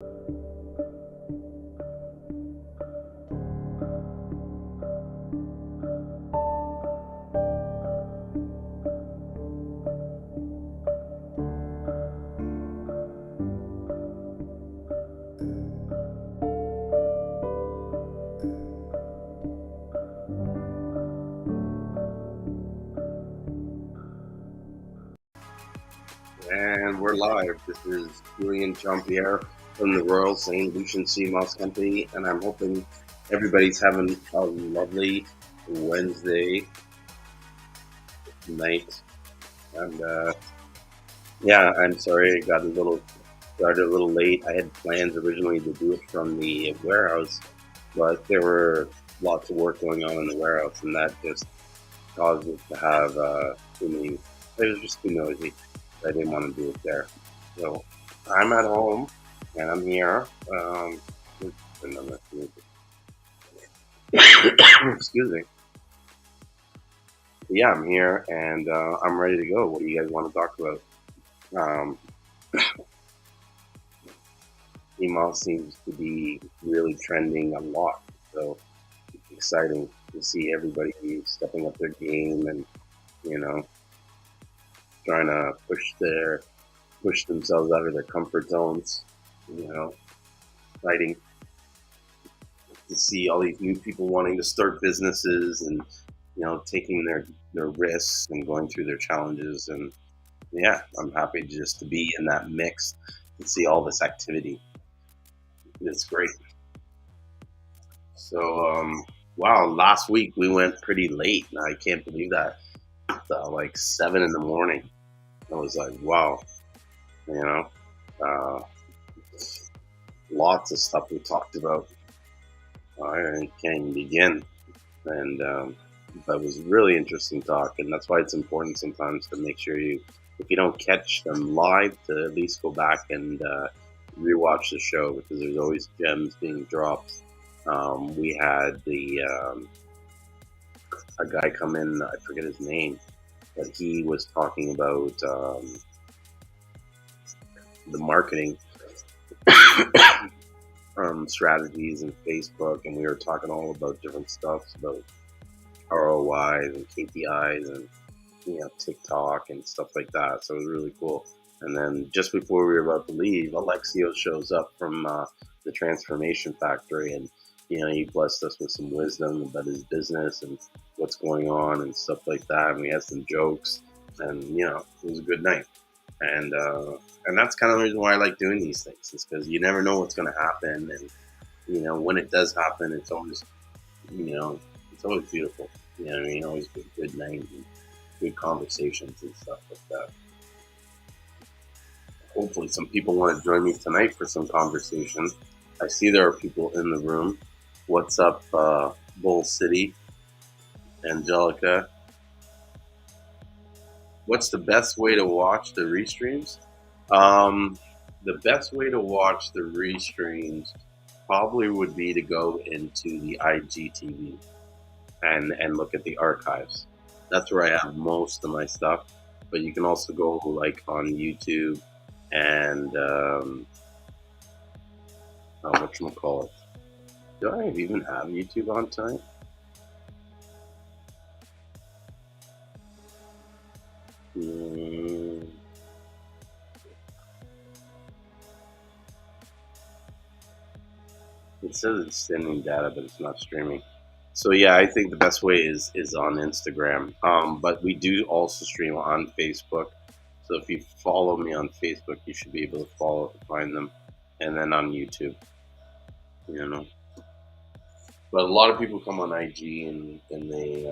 And we're live. This is Julien from the Royal St. Lucian Seamoss Company, and I'm hoping everybody's having a lovely Wednesday night. And I'm sorry I got started a little late. I had plans originally to do it from the warehouse, but there were lots of work going on in the warehouse, and that just caused us to have too many. It was just too noisy. I didn't want to do it there. So I'm at home and I'm here. Excuse me. Yeah, I'm here and I'm ready to go. What do you guys want to talk about? Email seems to be really trending a lot. So it's exciting to see everybody stepping up their game and, you know, trying to push themselves out of their comfort zones, fighting to see all these new people wanting to start businesses and, taking their risks and going through their challenges. And yeah, I'm happy just to be in that mix and see all this activity. It's great. So, wow, last week we went pretty late. I can't believe that. Like 7 a.m. I was like, wow, lots of stuff we talked about. I can't even begin. And that was really interesting talk. And that's why it's important sometimes to make sure if you don't catch them live, to at least go back and rewatch the show, because there's always gems being dropped. We had a guy come in, I forget his name, but he was talking about the marketing strategies in Facebook, and we were talking all about different stuff about ROIs and KPIs and TikTok and stuff like that. So it was really cool. And then just before we were about to leave, Alexio shows up from the Transformation Factory, and he blessed us with some wisdom about his business and what's going on and stuff like that. And we had some jokes, and it was a good night. And that's kind of the reason why I like doing these things, is because you never know what's going to happen, and when it does happen, it's always it's always beautiful. Always good night and good conversations and stuff like that. Hopefully, some people want to join me tonight for some conversation. I see there are people in the room. What's up, Bull City, Angelica? What's the best way to watch the restreams? The best way to watch the restreams probably would be to go into the IGTV and look at the archives. That's where I have most of my stuff. But you can also go like on YouTube and whatchamacallit. Do I even have YouTube on tonight? It says it's sending data, but it's not streaming. So yeah, I think the best way is on Instagram. But we do also stream on Facebook. So if you follow me on Facebook, you should be able to find them, and then on YouTube. But a lot of people come on IG and they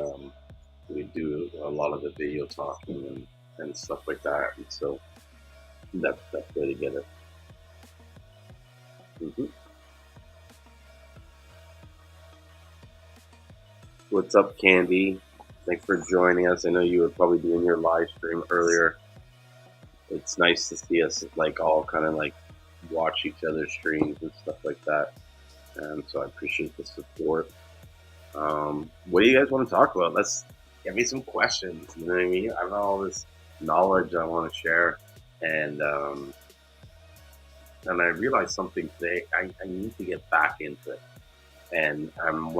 do a lot of the video talking and stuff like that. And so that's the best way to get it. Mm-hmm. What's up, Candy? Thanks for joining us. I know you were probably doing your live stream earlier. It's nice to see us all kind of watch each other's streams and stuff like that. And so I appreciate the support. What do you guys want to talk about? Let's give me some questions. You know what I mean? I have all this knowledge I want to share, and and I realized something today. I need to get back into it, and I'm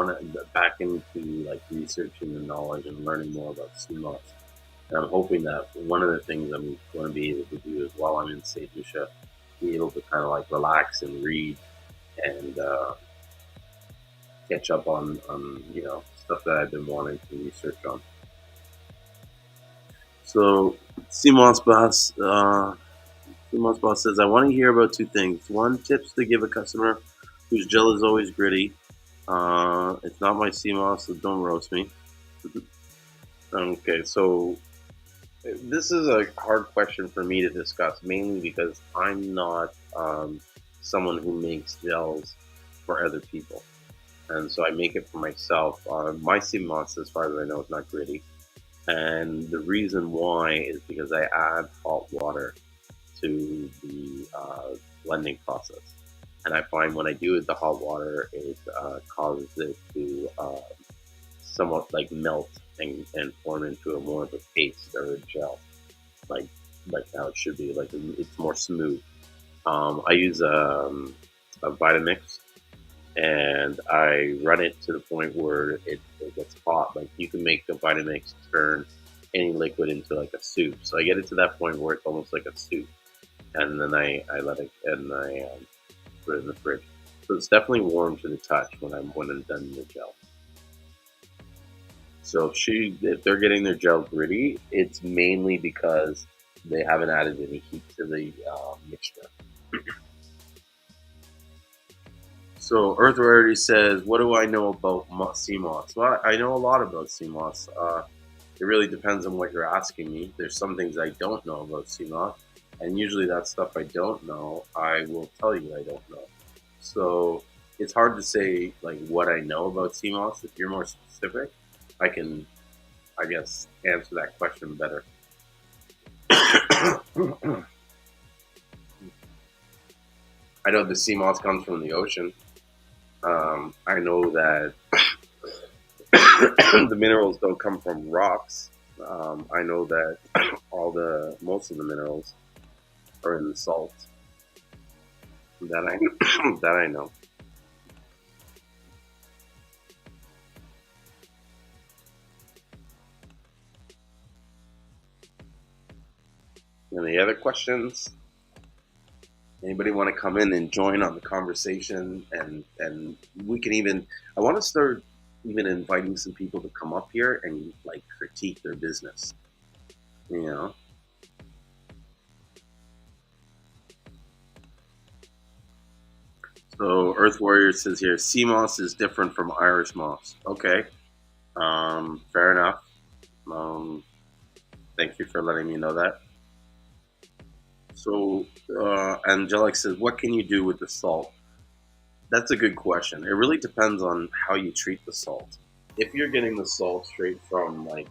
back into like researching the knowledge and learning more about Seamoss. And I'm hoping that one of the things I'm going to be able to do is while I'm in St. Lucia, be able to kind of like relax and read and catch up on stuff that I've been wanting to research on. So Seamoss Boss, Seamoss Boss says, I want to hear about two things. One, tips to give a customer whose gel is always gritty. It's not my Seamoss, so don't roast me. Okay, so this is a hard question for me to discuss, mainly because I'm not someone who makes gels for other people. And so I make it for myself. My Seamoss, as far as I know, is not gritty. And the reason why is because I add hot water to the blending process. And I find when I do it, the hot water, it causes it to somewhat like melt and form into a more of a paste or a gel, like how it should be. Like it's more smooth. I use a Vitamix, and I run it to the point where it gets hot. Like you can make the Vitamix turn any liquid into like a soup. So I get it to that point where it's almost like a soup, and then I let it and I put it in the fridge. So it's definitely warm to the touch when I'm done the gel. So if they're getting their gel gritty, it's mainly because they haven't added any heat to the mixture. So Earth already says, "What do I know about Seamoss?" Well, I know a lot about Seamoss. It really depends on what you're asking me. There's some things I don't know about Seamoss, and usually that stuff I don't know, I will tell you I don't know. So it's hard to say like what I know about Seamoss. If you're more specific, I can, I guess, answer that question better. I know the Seamoss comes from the ocean. I know that the minerals don't come from rocks. I know that most of the minerals are in the salt. That I that I know. Any other questions? Anybody want to come in and join on the conversation? And we can even. I want to start even inviting some people to come up here and like critique their business. You know. So Earth Warrior says here, sea moss is different from Irish moss. Okay, fair enough. Um, Thank you for letting me know that. So Angelic says, what can you do with the salt? That's a good question. It really depends on how you treat the salt. If you're getting the salt straight from, like,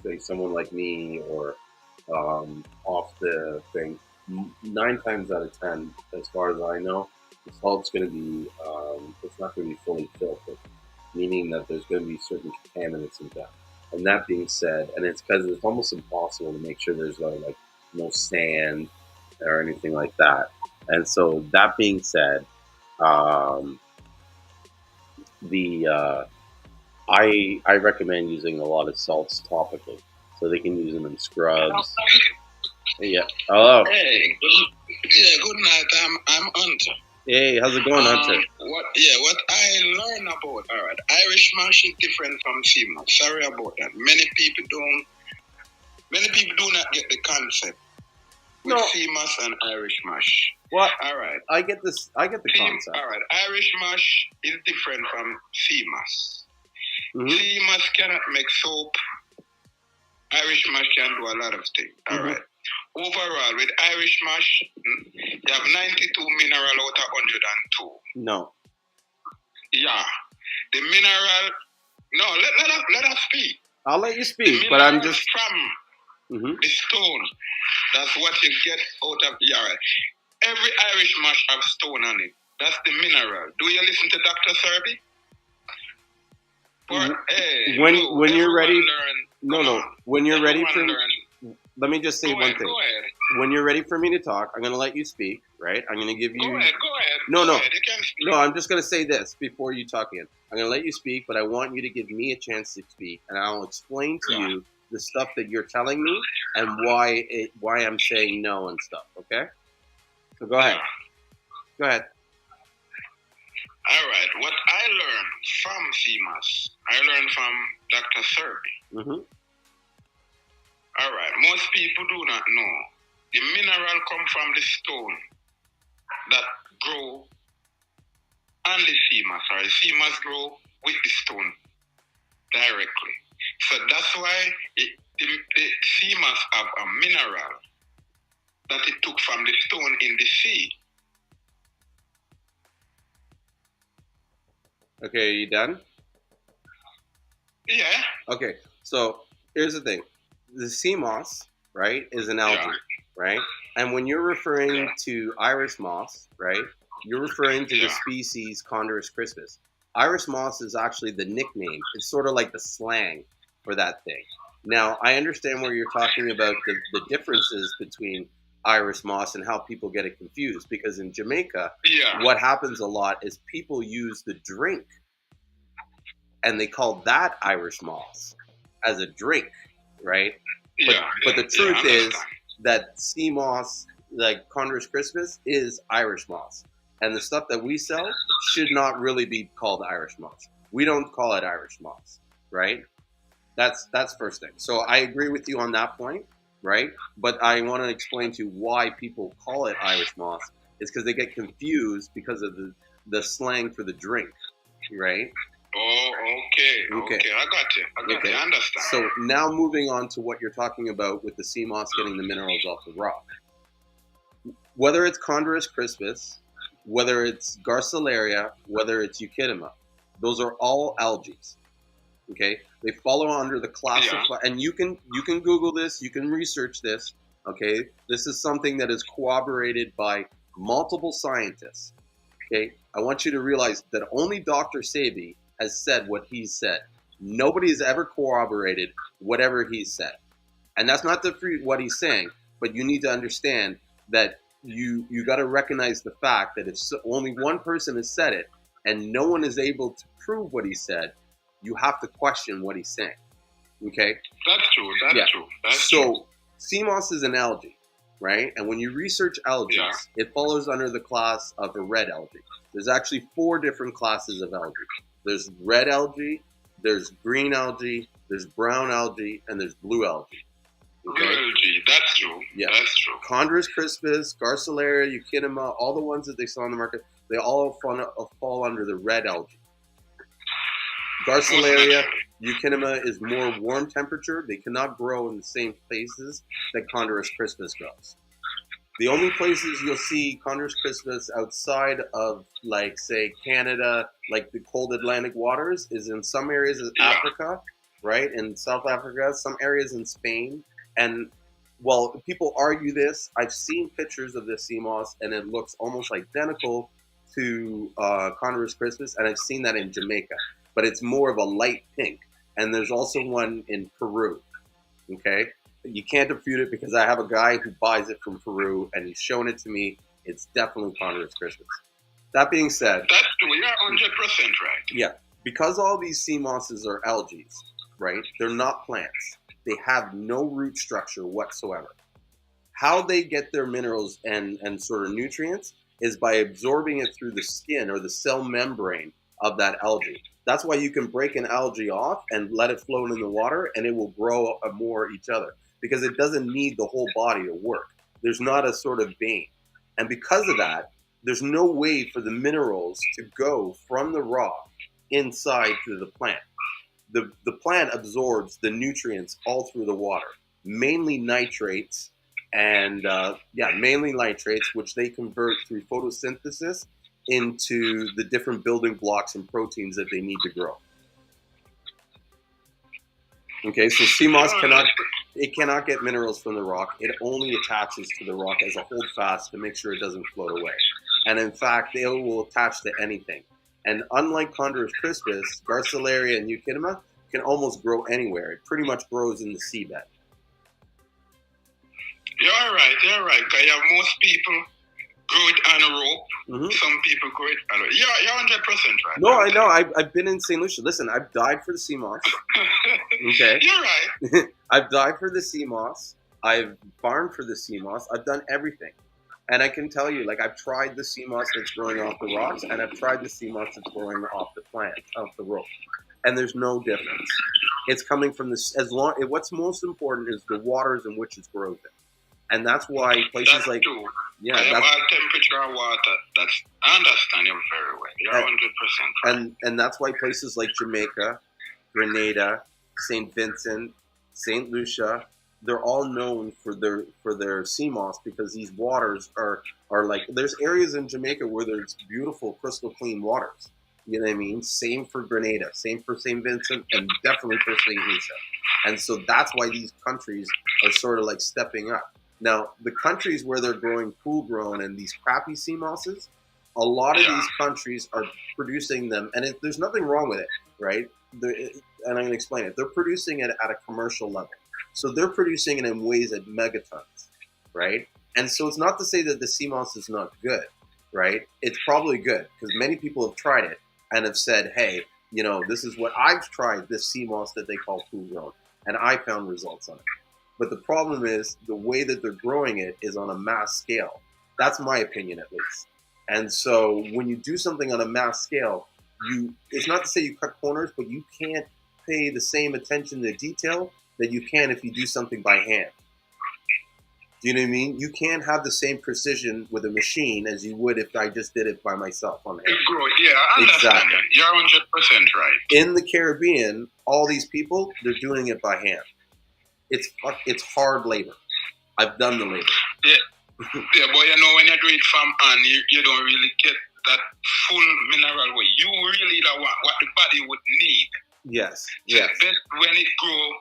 say, someone like me or off the thing, 9 times out of 10, as far as I know, the salt's going to be, it's not going to be fully filtered, meaning that there's going to be certain contaminants in that. And that being said, and it's because it's almost impossible to make sure there's like no sand or anything like that. And so that being said, um, the I recommend using a lot of salts topically, so they can use them in scrubs. Yeah. Hello. Hey, good night. I'm Hunter. Hey, how's it going, Hunter? What I learned about, all right, Irish mash is different from Seamoss. Sorry about that. Many people do not get the concept with Seamoss and Irish mash. What? All right. I get this. I get the concept. All right. Irish mash is different from Seamoss. Mm-hmm. Seamoss cannot make soap. Irish mash can do a lot of things. All right. Overall, with Irish mash, you have 92 mineral out of 102. No. Yeah. The mineral. No, let us speak. I'll let you speak, but I'm just from the stone. That's what you get out of yard. Every Irish mash have stone on it. That's the mineral. Do you listen to Dr. Serby? When you're ready. When you're ready for let me just say one thing. Go ahead. When you're ready for me to talk, I'm going to let you speak, right? I'm going to give you... Go ahead. No, go no. ahead. You can speak. No, I'm just going to say this before you talk in. I'm going to let you speak, but I want you to give me a chance to speak, and I'll explain to you the stuff that you're telling me and why I'm saying no and stuff, okay? So go ahead. Go ahead. All right. What I learned from Seamoss, I learned from Dr. Serby. Mm-hmm. All right. Most people do not know. The mineral come from the stone that grow on the Seamoss. Or the Seamoss grow with the stone directly. So that's why the Seamoss have a mineral that it took from the stone in the sea. Okay, are you done? Yeah. Okay, so here's the thing. The Seamoss, right, is an algae, right? And when you're referring to iris moss, right, you're referring to the species Chondrus crispus. Iris moss is actually the nickname. It's sort of like the slang for that thing. Now, I understand where you're talking about the differences between iris moss and how people get it confused, because in Jamaica, what happens a lot is people use the drink and they call that iris moss as a drink, right? But the truth is that Seamoss, like Chondrus crispus, is Irish moss. And the stuff that we sell should not really be called Irish moss. We don't call it Irish moss, right? That's first thing. So I agree with you on that point, right? But I want to explain to you why people call it Irish moss. It's because they get confused because of the slang for the drink, right? Oh, okay. I got you. I understand. So now moving on to what you're talking about with the Seamoss getting the minerals off the rock. Whether it's Chondrus crispus, whether it's Garcilaria, whether it's Euchydema, those are all algae. Okay, they follow under the class of, and you can Google this, you can research this. Okay, this is something that is corroborated by multiple scientists. Okay, I want you to realize that only Dr. Sebi has said what he said. Nobody has ever corroborated whatever he said, and that's not what he's saying. But you need to understand that you got to recognize the fact that if only one person has said it and no one is able to prove what he said, you have to question what he's saying. Okay? That's true. That's true. So Seamoss is an algae, right? And when you research algae, it follows under the class of a red algae. There's actually 4 different classes of algae. There's red algae, there's green algae, there's brown algae, and there's blue algae. Okay? Blue algae, that's true. Yeah. That's true. Chondrus crispus, Garcilaria, Euchydema, all the ones that they sell on the market, they all fall under the red algae. Garcilaria, Euchydema is more warm temperature. They cannot grow in the same places that Chondrus crispus grows. The only places you'll see Chondrus crispus outside of, like, say, Canada, like the cold Atlantic waters, is in some areas of Africa, right? In South Africa, some areas in Spain. And, well, people argue this. I've seen pictures of this Seamoss, and it looks almost identical to Chondrus crispus, and I've seen that in Jamaica. But it's more of a light pink. And there's also one in Peru, okay? You can't refute it because I have a guy who buys it from Peru, and he's shown it to me. It's definitely Chondrus crispus. That being said... That's true. You're 100% right. Yeah. Because all these sea mosses are algae, right? They're not plants. They have no root structure whatsoever. How they get their minerals and sort of nutrients is by absorbing it through the skin or the cell membrane of that algae. That's why you can break an algae off and let it float in the water, and it will grow more each other because it doesn't need the whole body to work. There's not a sort of vein. And because of that, there's no way for the minerals to go from the rock inside to the plant. The plant absorbs the nutrients all through the water, mainly nitrates, and mainly nitrates, which they convert through photosynthesis into the different building blocks and proteins that they need to grow. Okay, so Seamoss cannot get minerals from the rock. It only attaches to the rock as a holdfast to make sure it doesn't float away. And in fact, they will attach to anything. And unlike Chondrus crispus, Garcilaria and Euchydema can almost grow anywhere. It pretty much grows in the seabed. You're right. You're right. Cause most people grow it on a rope. Mm-hmm. Some people grow it on a rope. You're 100% right. No, I know. I've been in St. Lucia. Listen, I've died for the Seamoss. Okay. You're right. I've died for the Seamoss. I've farmed for the Seamoss. I've done everything. And I can tell you, like, I've tried the Seamoss that's growing off the rocks, and I've tried the Seamoss that's growing off the plant, off the rope. And there's no difference. It's coming from this, what's most important is the waters in which it's grown in. And that's why places that's like... True. Yeah, that's... temperature of water, I understand you very well. You're 100% right. And that's why places like Jamaica, Grenada, St. Vincent, St. Lucia, they're all known for their Seamoss, because these waters are like, there's areas in Jamaica where there's beautiful crystal clean waters. You know what I mean? Same for Grenada, same for St. Vincent, and definitely for St. Lucia. And so that's why these countries are sort of like stepping up. Now, the countries where they're growing pool grown and these crappy sea mosses, a lot of these countries are producing them, and there's nothing wrong with it, right? And I'm going to explain it. They're producing it at a commercial level. So they're producing it in ways at megatons, right? And so it's not to say that the sea moss is not good, right? It's probably good, because many people have tried it and have said, hey, you know, this is what I've tried, this sea moss that they call pool grown, and I found results on it. But the problem is the way that they're growing it is on a mass scale. That's my opinion, at least. And so when you do something on a mass scale, it's not to say you cut corners, but you can't pay the same attention to detail that you can if you do something by hand. Do you know what I mean? You can't have the same precision with a machine as you would if I just did it by myself on hand. Yeah, I understand. Exactly. You're 100% right. In the Caribbean, all these people, they're doing it by hand. It's hard labor. I've done the labor. Yeah, yeah, but you know, when you do it from hand, you don't really get that full mineral weight. You really don't want what the body would need. Yes. So yes. Best when it grows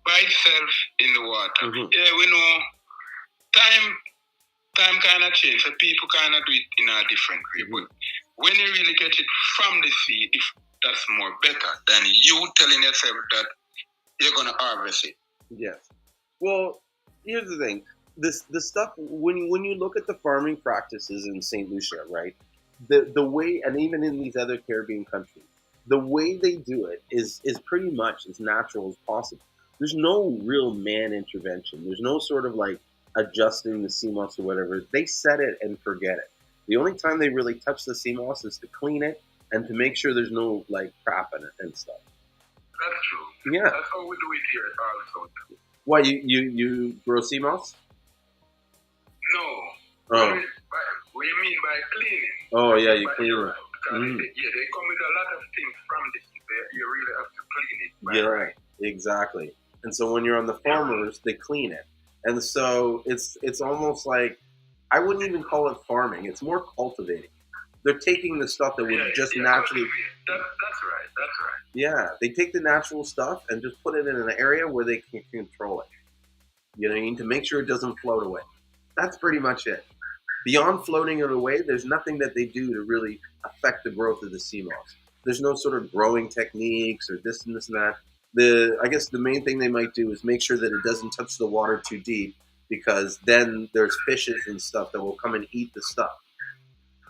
by itself in the water. Mm-hmm. Yeah, we know time kind of change. So people kind of do it in a different way. Mm-hmm. But when you really get it from the sea, if that's more better than you telling yourself that you're gonna harvest it. Yes. Well, here's the thing. The stuff, when you look at the farming practices in St. Lucia, right? The way, and even in these other Caribbean countries, the way they do it is pretty much as natural as possible. There's no real man intervention. There's no sort of like adjusting the sea moss or whatever. They set it and forget it. The only time they really touch the sea moss is to clean it and to make sure there's no like crap in it and stuff. That's true. Yeah. That's how we do it here also. Why, you grow sea moss? No. Oh. What do you mean by cleaning? Oh, yeah, you clean it. They come with a lot of things from this. You really have to clean it. You're right. Exactly. And so when you're on the farmers, they clean it. And so it's almost like, I wouldn't even call it farming. It's more cultivating. They're taking the stuff that would just naturally... That's right. That's right. Yeah, they take the natural stuff and just put it in an area where they can control it. You know what I mean? To make sure it doesn't float away. That's pretty much it. Beyond floating it away, there's nothing that they do to really affect the growth of the sea moss. There's no sort of growing techniques or this and that. I guess the main thing they might do is make sure that it doesn't touch the water too deep, because then there's fishes and stuff that will come and eat the stuff.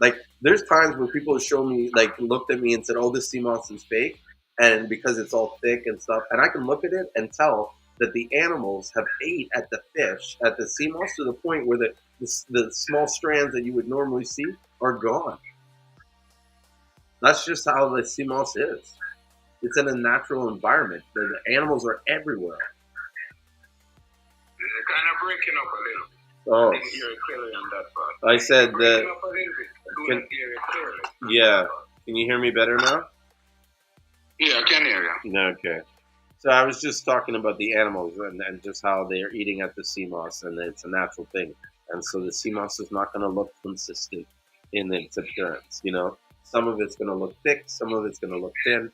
Like, there's times where people have shown me, like, looked at me and said, oh, this sea moss is fake, and because it's all thick and stuff, and I can look at it and tell that the animals have ate at the fish, at the sea moss, to the point where the small strands that you would normally see are gone. That's just how the sea moss is. It's in a natural environment. The animals are everywhere. It's kind of breaking up a little bit. Oh. I didn't hear it clearly on that part. I said that... Breaking up a little bit. I didn't hear it clearly. Yeah. Can you hear me better now? Yeah, I can hear you. Okay. So I was just talking about the animals and just how they're eating at the sea moss, and it's a natural thing. And so the sea moss is not going to look consistent in its appearance, you know? Some of it's going to look thick, some of it's going to look thin.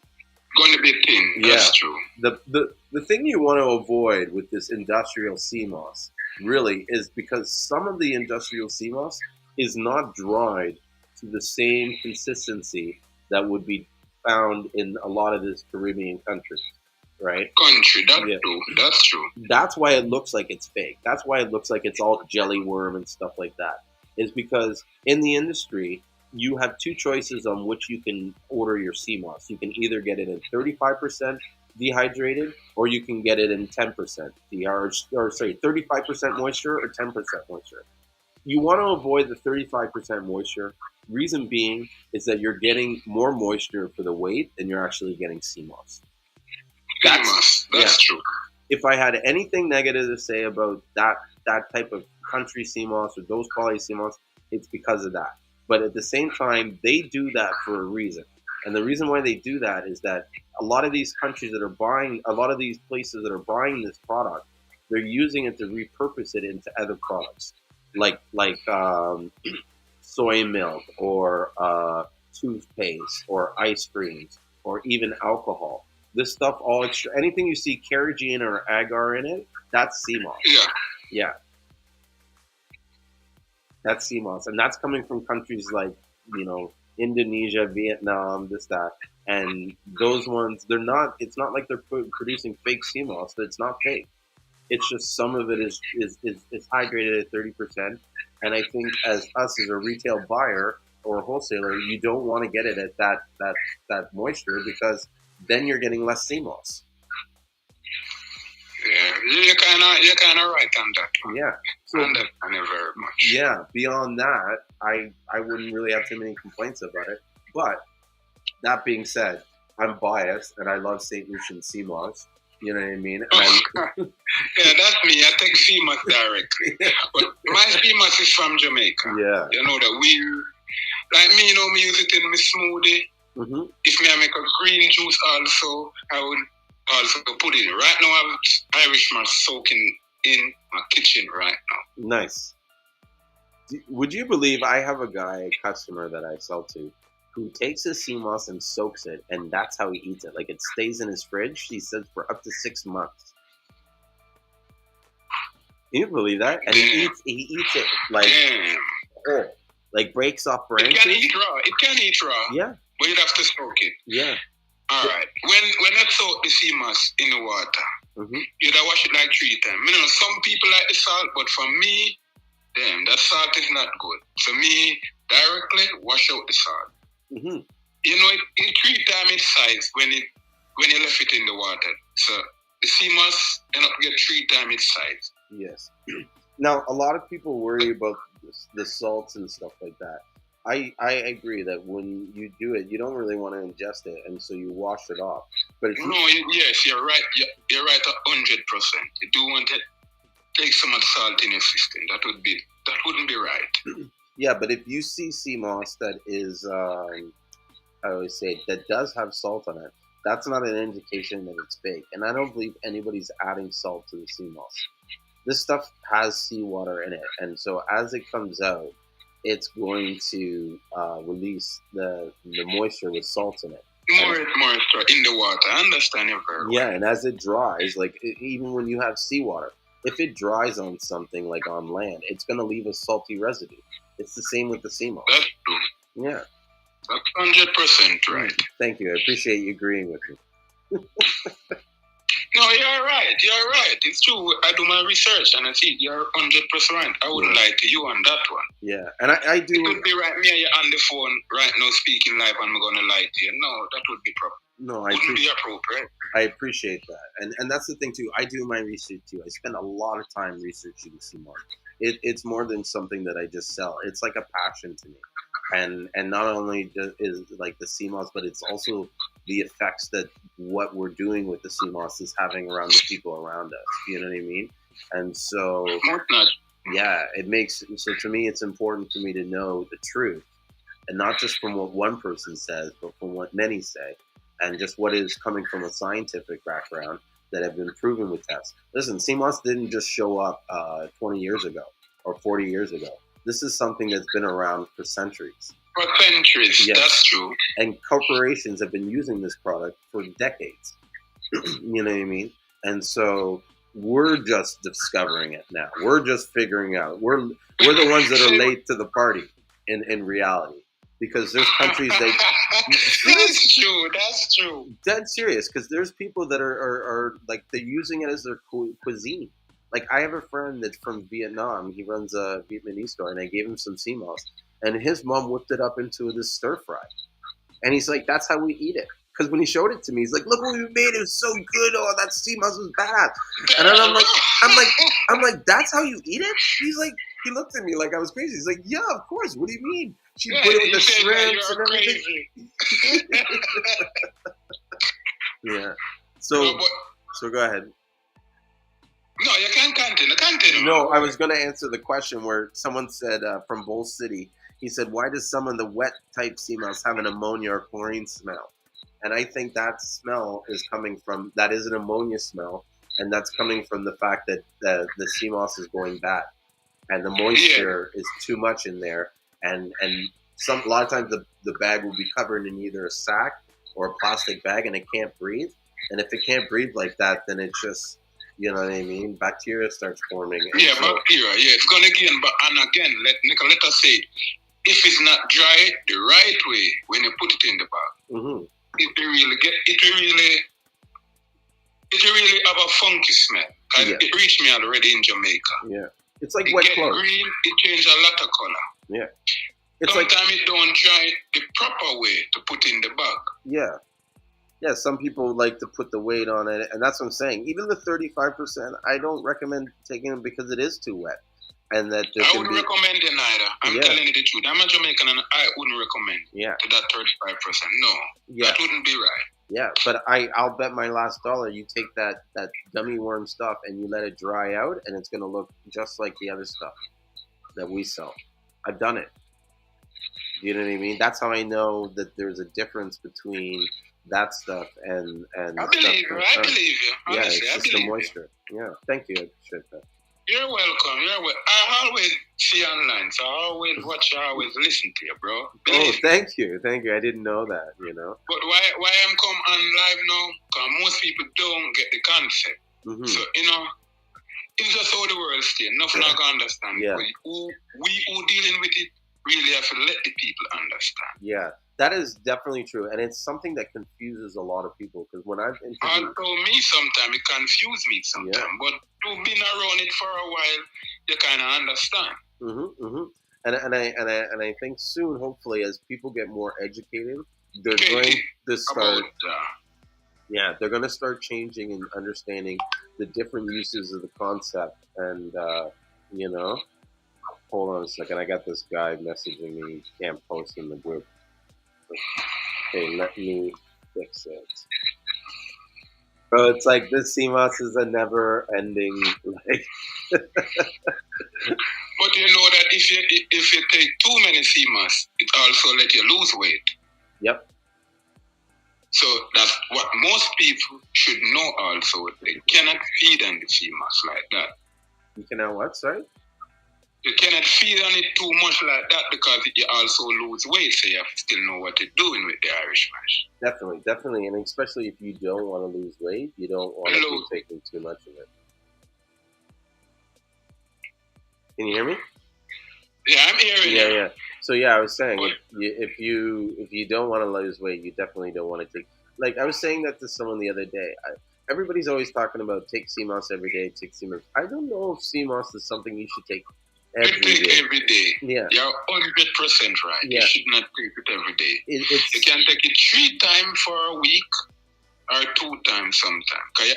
Going to be thin, that's true. The thing you want to avoid with this industrial sea moss, really, is because some of the industrial sea moss is not dried to the same consistency that would be found in a lot of these Caribbean countries. right? Country, that's true. That's true. That's why it looks like it's fake. That's why it looks like it's all jelly worm and stuff like that. Is because in the industry, you have two choices on which you can order your Seamoss. You can either get it in 35% dehydrated, or you can get it in 10% or sorry, 35% moisture or 10% moisture. You want to avoid the 35% moisture. Reason being is that you're getting more moisture for the weight than you're actually getting Seamoss. That's true. If I had anything negative to say about that type of country Seamoss or those quality Seamoss, it's because of that. But at the same time, they do that for a reason. And the reason why they do that is that a lot of these countries that are buying, a lot of these places that are buying this product, they're using it to repurpose it into other products, like soy milk or toothpaste or ice creams or even alcohol. This stuff, all extra, anything you see carrageenan or agar in it, that's Seamoss. Yeah, that's Seamoss, and that's coming from countries like Indonesia, Vietnam, this that, and those ones. They're not. It's not like they're producing fake Seamoss. But it's not fake. It's just some of it is hydrated at 30%, and I think as us as a retail buyer or wholesaler, you don't want to get it at that moisture because then you're getting less Seamoss. Yeah, you're kind of right on that one. Yeah, so, and very much. Yeah, beyond that, I wouldn't really have too many complaints about it. But that being said, I'm biased and I love St. Lucian Seamoss. You know what I mean? Yeah, that's me. I take Seamoss directly. But my Seamoss is from Jamaica. Yeah. You know that we, like me, me use it in my smoothie. Mm-hmm. If me I make a green juice also, I would also put it in. Right now I have Irish moss soaking in my kitchen right now. Nice. Would you believe I have a customer that I sell to, who takes his Seamoss and soaks it, and that's how he eats it. Like, it stays in his fridge, he says, for up to 6 months. Can you believe that? And he eats it like whole. Like, breaks off branches. It can eat raw. Yeah. But you'd have to soak it. Yeah. All right. When I soak the Seamoss in the water, you'd have wash it like 3 times. Some people like the salt, but for me, damn, that salt is not good. For me, directly wash out the salt. Mm-hmm. It 3 times its size when you left it in the water. So the Seamoss end up get 3 times its size. Yes. Now, a lot of people worry about the salts and stuff like that. I agree that when you do it, you don't really want to ingest it, and so you wash it off. But yes, you're right. You're right 100%. You do want to take some salt in your system. That wouldn't be right. Yeah, but if you see Seamoss that is, I always say, that does have salt on it, that's not an indication that it's fake. And I don't believe anybody's adding salt to the Seamoss. This stuff has seawater in it, and so as it comes out, it's going to release the moisture with salt in it. Moisture in the water. I understand you very well. Yeah, and as it dries, like even when you have seawater, if it dries on something like on land, it's going to leave a salty residue. It's the same with the Seamoss. That's true. Yeah. That's 100% right. Thank you. I appreciate you agreeing with me. No, you're right. You're right. It's true. I do my research and I see you're 100% right. I wouldn't lie to you on that one. Yeah, and I do. It would be right. Me and you on the phone right now speaking live, and I'm going to lie to you. No, that would be proper. No, wouldn't be appropriate. I appreciate that, and that's the thing too. I do my research too. I spend a lot of time researching Seamoss. It's more than something that I just sell. It's like a passion to me, and not only is like the Seamoss, but it's also the effects that what we're doing with the Seamoss is having around the people around us. You know what I mean? And so, yeah, it makes so to me. It's important for me to know the truth, and not just from what one person says, but from what many say. And just what is coming from a scientific background that have been proven with tests. Listen, Seamoss didn't just show up 20 years ago or 40 years ago. This is something that's been around for centuries. For centuries, yes. That's true. And corporations have been using this product for decades. You know what I mean? And so we're just discovering it now. We're just figuring out. We're the ones that are late to the party in reality. because there's countries That's true. That's true. dead serious, because there's people that are like they're using it as their cuisine. Like I have a friend that's from Vietnam. He runs a Vietnamese store, and I gave him some Seamoss, and his mom whipped it up into this stir fry, and he's like, "That's how we eat it." Because when he showed it to me, he's like, "Look what we made! It was so good! Oh, that Seamoss was bad." And then I'm like, "That's how you eat it?" He's like, he looked at me like I was crazy. He's like, "Yeah, of course. What do you mean?" She put it with the shrimps and everything. Yeah. So go ahead. No, you can continue. No, I was going to answer the question where someone said from Bowl City, he said, "Why does some of the wet type Seamoss have an ammonia or chlorine smell?" And I think that smell is coming from, that is an ammonia smell, and that's coming from the fact that the Seamoss is going bad, and the moisture is too much in there, and a lot of times the bag will be covered in either a sack or a plastic bag, and it can't breathe. And if it can't breathe like that, then it's just, you know what I mean? Bacteria starts forming. Yeah, bacteria. Yeah, it's gonna again. But and again, let us say, if it's not dry the right way when you put it in the bag, it will really have a funky smell. Cause it reached me already in Jamaica. Yeah, it's like wet clothes. Green, it changes a lot of color. Yeah, sometimes it don't dry the proper way to put in the bag. Yeah. Yeah, some people like to put the weight on it, and that's what I'm saying. Even the 35%, I don't recommend taking them because it is too wet. And that I wouldn't recommend it either. I'm telling you the truth. I'm a Jamaican, and I wouldn't recommend to that 35%. No, that wouldn't be right. Yeah, but I'll bet my last dollar you take that gummy worm stuff and you let it dry out, and it's going to look just like the other stuff that we sell. I've done it. You know what I mean? That's how I know that there's a difference between that stuff and I believe you. I believe you. Honestly, it's just the moisture. Yeah, thank you. I appreciate that. You're welcome. I always see you online, so I always watch. I always listen to you, bro. Thank you. I didn't know that. You know. But why I'm come on live now? Because most people don't get the concept. Mm-hmm. So it's just how the world stays. Nothing I can understand. Yeah. Who dealing with it really have to let the people understand. Yeah. That is definitely true, and it's something that confuses a lot of people, because when I've interviewed... me sometimes, it confuses me sometimes, but you've been around it for a while, you kind of understand. And I think soon, hopefully, as people get more educated, they're going to start... they're going to start changing and understanding the different uses of the concept, and, Hold on a second, I got this guy messaging me, he can't post in the group. Okay, let me fix it. Bro, it's like this Seamoss is a never-ending, like... But you know that if you take too many Seamoss, it also let you lose weight. Yep. So that's what most people should know also. They cannot feed on the Seamoss like that. You cannot what, sorry? You cannot feed on it too much like that because you also lose weight, so you have to still know what you're doing with the Irish mash. Definitely, and especially if you don't want to lose weight, you don't want to be taking too much of it. Can you hear me? Yeah, I'm hearing you. Yeah. So I was saying, if you don't want to lose weight, you definitely don't want to take. Like I was saying that to someone the other day. Everybody's always talking about take Seamoss every day. Take Seamoss. I don't know if Seamoss is something you should take. Every day. Yeah. You're 100% right. Yeah. You should not take it every day. You can take it 3 times for a week or 2 times sometimes. Because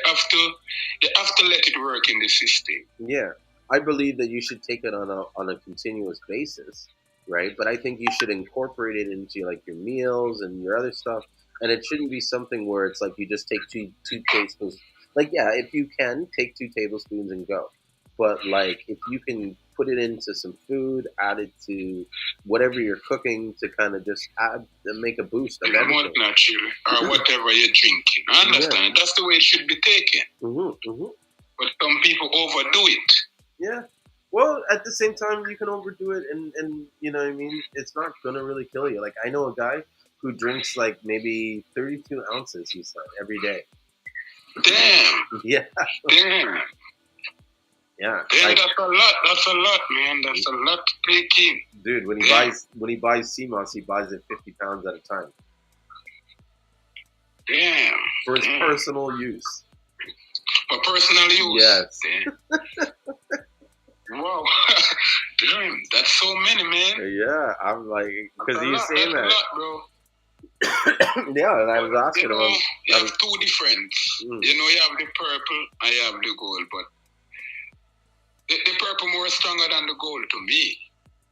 you have to let it work in the system. Yeah. I believe that you should take it on a continuous basis, right? But I think you should incorporate it into like your meals and your other stuff. And it shouldn't be something where it's like you just take two tablespoons. Like, if you can, take 2 tablespoons and go. But like if you can put it into some food, add it to whatever you're cooking to kind of just add and make a boost of everything. Naturally, or whatever you're drinking. I understand. Yeah. That's the way it should be taken. But some people overdo it. Yeah. Well, at the same time, you can overdo it, and you know what I mean? It's not going to really kill you. Like, I know a guy who drinks like maybe 32 ounces, he said, every day. Damn. Yeah. Damn. Yeah, Then that's a lot. That's a lot, man. That's a lot to take in. Dude, when he buys Seamoss, he buys it 50 pounds at a time. Damn. For his personal use. For personal use. Yes. Wow. Damn, that's so many, man. Yeah, I'm like, because he's saying that. That's a lot, bro. Yeah, and I was asking him. You have two different. You know, you have the purple and you have the gold, but the purple more stronger than the gold to me.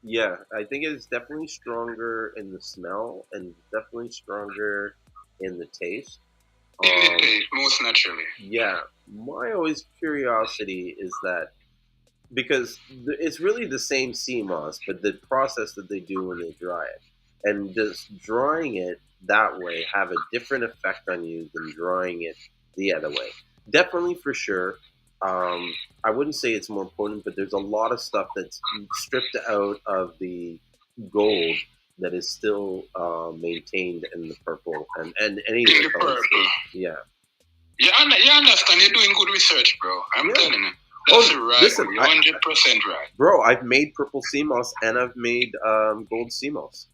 Yeah, I think it's definitely stronger in the smell and definitely stronger in the taste. In the taste, most naturally. Yeah, my always curiosity is that because it's really the same Seamoss, but the process that they do when they dry it, and just drying it that way have a different effect on you than drying it the other way. Definitely, for sure. I wouldn't say it's more potent, but there's a lot of stuff that's stripped out of the gold that is still maintained in the purple and any of the colors. Yeah. You understand? You're doing good research, bro. I'm telling you. That's right. Listen, 100% right. Bro, I've made purple Seamoss and I've made gold Seamoss.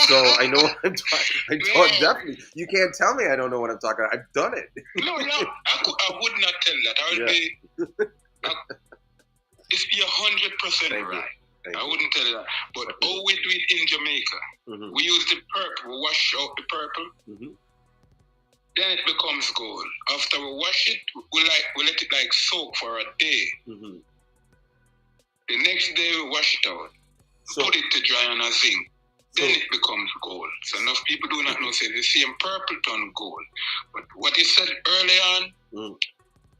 So I know what I'm talking. Definitely, you can't tell me I don't know what I'm talking about. I've done it. No, I would not tell that. I would be. It's 100% right. I wouldn't tell you that. But how we do it in Jamaica, we use the purple, we wash out the purple. Then it becomes gold. After we wash it, we let it soak for a day. The next day we wash it out. Put it to dry on a zinc. Then it becomes gold. So enough people do not know, say the same purple turn gold. But what you said early on,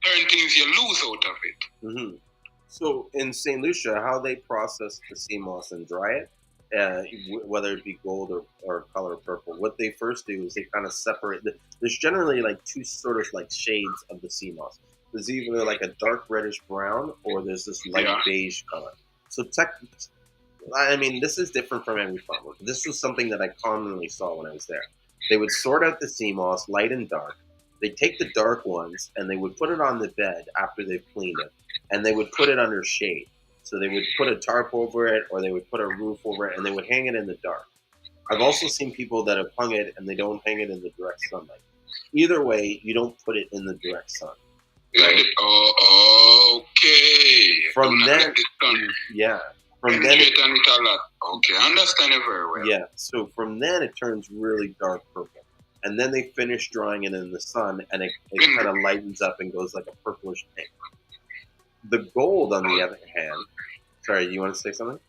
certain things you lose out of it. So in St. Lucia, how they process the Seamoss and dry it, whether it be gold or color purple, what they first do is they kind of separate. There's generally two sort of shades of the Seamoss. There's either a dark reddish brown or there's this light beige color. So I mean, this is different from every farmer. This was something that I commonly saw when I was there. They would sort out the Seamoss, light and dark. They'd take the dark ones and they would put it on the bed after they've cleaned it, and they would put it under shade. So they would put a tarp over it, or they would put a roof over it, and they would hang it in the dark. I've also seen people that have hung it and they don't hang it in the direct sunlight. Either way, you don't put it in the direct sun. Right? Okay. From then, yeah. From then, okay, I understand it very well. Yeah. So from then, it turns really dark purple, and then they finish drying it in the sun, and it kind of lightens up and goes like a purplish pink. The gold, on the other hand, sorry, you want to say something?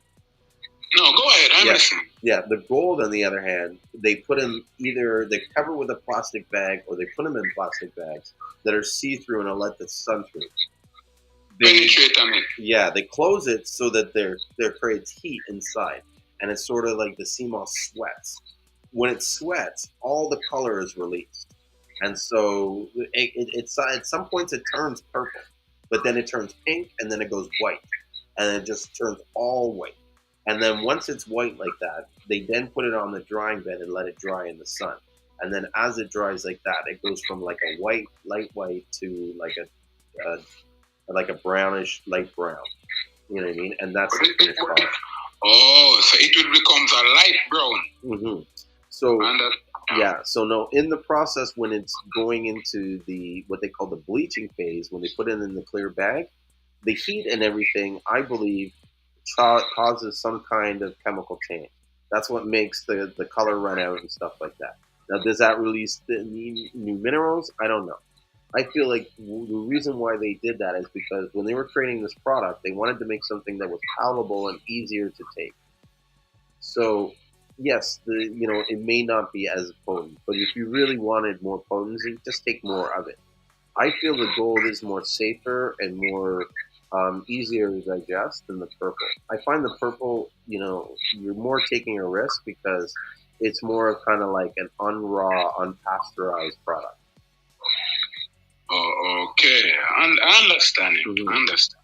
No, go ahead. I'm listening. Yeah, the gold, on the other hand, they put them either they cover with a plastic bag or they put them in plastic bags that are see-through and let the sun through. Penetrate on it. Yeah, they close it so that there creates heat inside, and it's sort of like the Seamoss sweats. When it sweats, all the color is released, and so it's at some points it turns purple, but then it turns pink, and then it goes white, and it just turns all white. And then once it's white like that, they then put it on the drying bed and let it dry in the sun. And then as it dries like that, it goes from like a white, light white to like a brownish, light brown. You know what I mean? And that's the finished product. Oh, so it will becomes a light brown. So yeah, so no, in the process when it's going into the what they call the bleaching phase, when they put it in the clear bag, the heat and everything, I believe, causes some kind of chemical change. That's what makes the color run out and stuff like that. Now, does that release the new minerals? I don't know. I feel like the reason why they did that is because when they were creating this product, they wanted to make something that was palatable and easier to take. So, yes, it may not be as potent, but if you really wanted more potency, just take more of it. I feel the gold is more safer and more easier to digest than the purple. I find the purple, you're more taking a risk because it's more kind of like an unraw, unpasteurized product. Oh, okay. I understand it. I understand.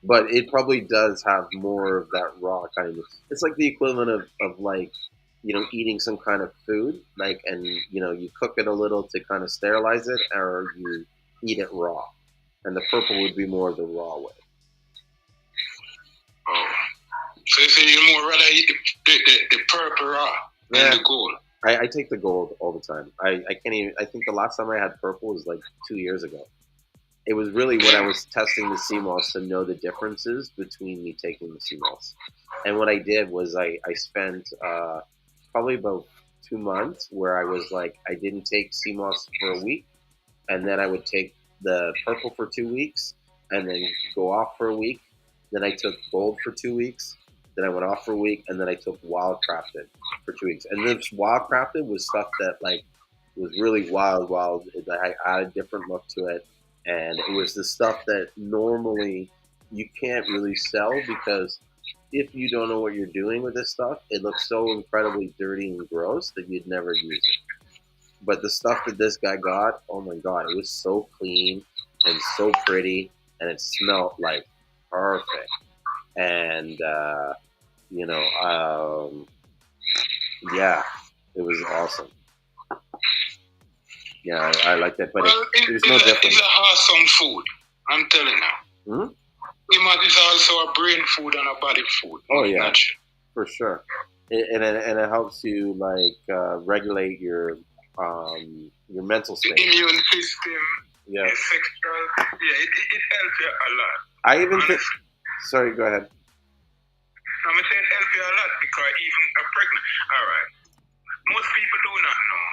But it probably does have more of that raw kind of. It's like the equivalent of like, eating some kind of food, and you cook it a little to kind of sterilize it, or you eat it raw. and the purple would be more of the raw way. Oh. So you more rather eat the purple raw than the gold? I take the gold all the time. I can't even. I think the last time I had purple was like 2 years ago. It was really when I was testing the Seamoss to know the differences between me taking the Seamoss. And what I did was I spent probably about 2 months where I was like, I didn't take Seamoss for a week, and then I would take the purple for 2 weeks, and then go off for a week. Then I took gold for 2 weeks. Then I went off for a week, and then I took wildcrafted for 2 weeks. And this wildcrafted was stuff that like was really wild. I added a different look to it, and it was the stuff that normally you can't really sell because if you don't know what you're doing with this stuff, it looks so incredibly dirty and gross that you'd never use it. But the stuff that this guy got, oh my god, it was so clean and so pretty, and it smelled like perfect. And you know, yeah, it was awesome. Yeah, I like that, but well, it's no different. It's an awesome food. I'm telling you. Mm-hmm. Seamoss is also a brain food and a body food. Oh yeah, for sure. And it helps you like regulate your mental state, the immune system, yeah, your sexual, yeah, it helps you a lot. I even think. Sorry, go ahead. I'm gonna say it helps you a lot because even a pregnant. All right, most people do not know.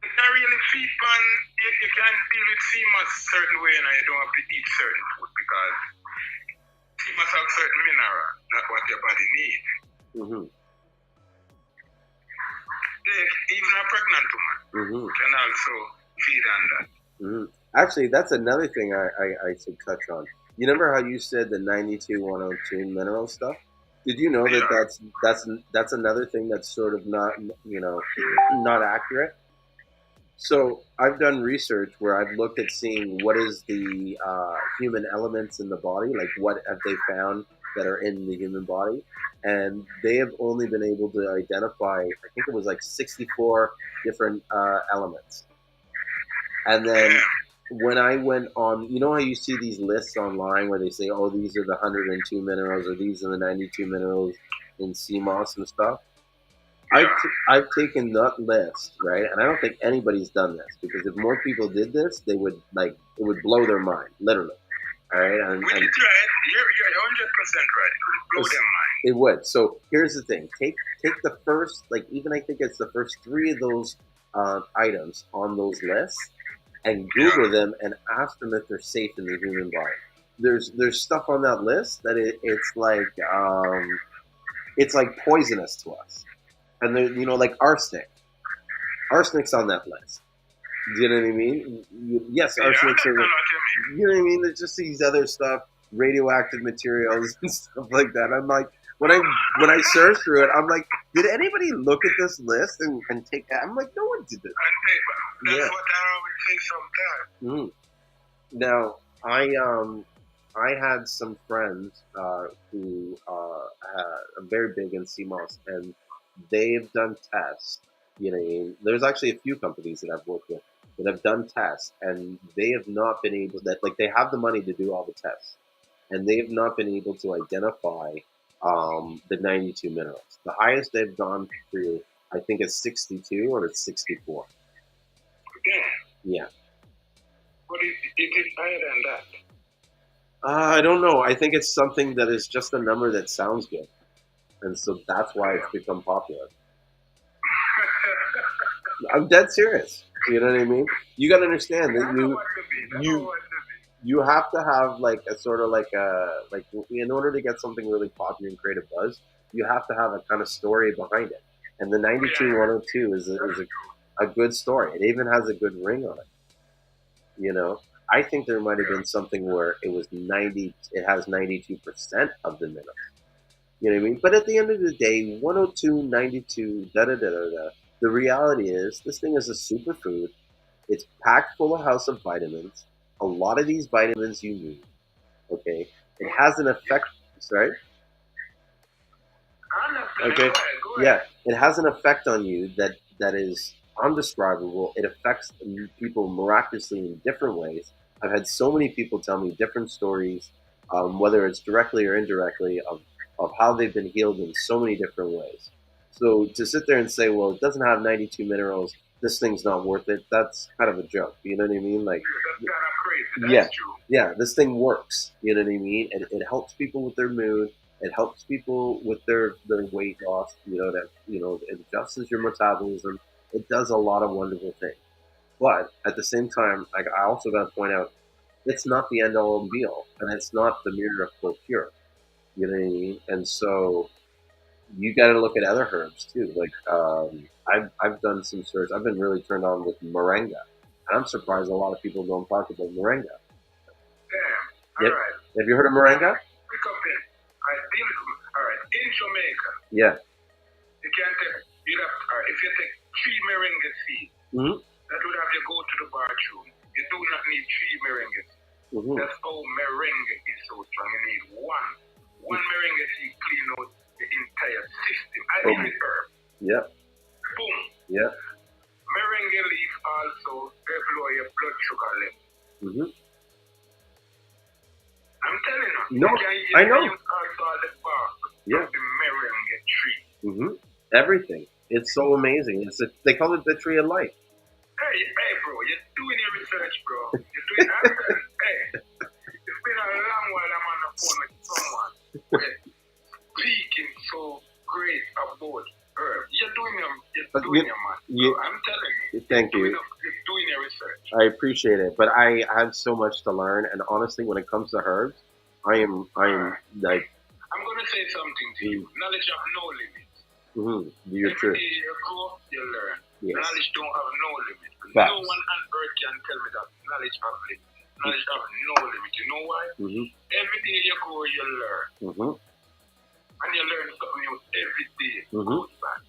You can't really feed on. You can't deal with Seamoss a certain way, and you don't have to eat certain food because Seamoss have certain minerals, not what your body needs. Mm-hmm. Even a pregnant woman can also feed on that. Mm-hmm. Actually, that's another thing I should touch on. You remember how you said the 92-102 mineral stuff? Did you know that that's another thing that's sort of not not accurate? So I've done research where I've looked at seeing what is the human elements in the body, like what have they found that are in the human body, and they have only been able to identify, I think it was like 64 different elements. And then when I went on, you know how you see these lists online where they say, oh, these are the 102 minerals or these are the 92 minerals in Seamoss and stuff? I've taken that list, right? And I don't think anybody's done this because if more people did this, they would it would blow their mind, literally. All right? And you're 100% right. It would blow their mind. It would. So here's the thing: take the first, even I think it's the first 3 of those items on those lists, and Google them and ask them if they're safe in the human body. There's stuff on that list that it's like poisonous to us. And like arsenic. Arsenic's on that list. Do you know what I mean? Yes, arsenic's are. You know what I mean? There's just these other stuff, radioactive materials and stuff like that. I'm like, when I search through it, I'm like, did anybody look at this list and take that? I'm like, no one did this. That's what I always say sometimes. Now, I had some friends who are very big in Seamoss, and they've done tests. You know, there's actually a few companies that I've worked with that have done tests, and they have not been able they have the money to do all the tests, and they have not been able to identify the 92 minerals. The highest they've gone through, I think, is 62 or it's 64. Yeah. What is it higher than that? I don't know. I think it's something that is just a number that sounds good. And so that's why it's become popular. I'm dead serious. You know what I mean? You got to understand that you have to have a sort of in order to get something really popular and create a buzz, you have to have a kind of story behind it. And the 92-102 is a good story. It even has a good ring on it. You know, I think there might have been something where it was 90. It has 92% of the minerals. You know what I mean? But at the end of the day, 102, 92, da-da-da-da-da. The reality is, this thing is a superfood. It's packed full of house of vitamins. A lot of these vitamins you need. Okay? It has an effect. Sorry? Okay? Yeah. It has an effect on you that is undescribable. It affects people miraculously in different ways. I've had so many people tell me different stories, whether it's directly or indirectly, of how they've been healed in so many different ways. So to sit there and say, well, it doesn't have 92 minerals, this thing's not worth it, that's kind of a joke. You know what I mean? Like, that's kind of crazy. yeah, That's true. yeah, this thing works. You know what I mean? It helps people with their mood. It helps people with their weight loss. It adjusts your metabolism. It does a lot of wonderful things. But at the same time, I also got to point out, it's not the end all and be all, and it's not the miracle cure. You know what I mean? And so you got to look at other herbs too. Like I've done some search. I've been really turned on with moringa, and I'm surprised a lot of people don't talk about moringa. Damn. All right. Have you heard of moringa? Pick up in. All right. In Jamaica. Yeah. You can take. If you take 3 moringa seeds, that would have you go to the bathroom. You do not need 3 moringa seeds. That's how moringa is so strong. You need one moringa seed clean out the entire system. I deal with herb. Yeah. Boom. Yeah. Moringa leaf also lower your blood sugar level. I'm telling you. No, I know. You also the bark of the moringa tree. Everything. It's so amazing. They call it the tree of life. Hey, bro, you're doing your research, bro. You're doing hey, it's been a long while I'm on the phone with someone speaking so great about herb. You're doing your man. I'm telling you. Thank you. You're doing your research. I appreciate it, but I have so much to learn, and honestly, when it comes to herbs, I am like. I'm gonna say something to you. Knowledge have no limit. You're true. Every day you grow, you learn. Yes. Knowledge don't have no limit. Facts. No one on earth can tell me that knowledge have limit. Knowledge have no limit. You know why? Every day you grow, you learn. And you learn something new every day. Goes back.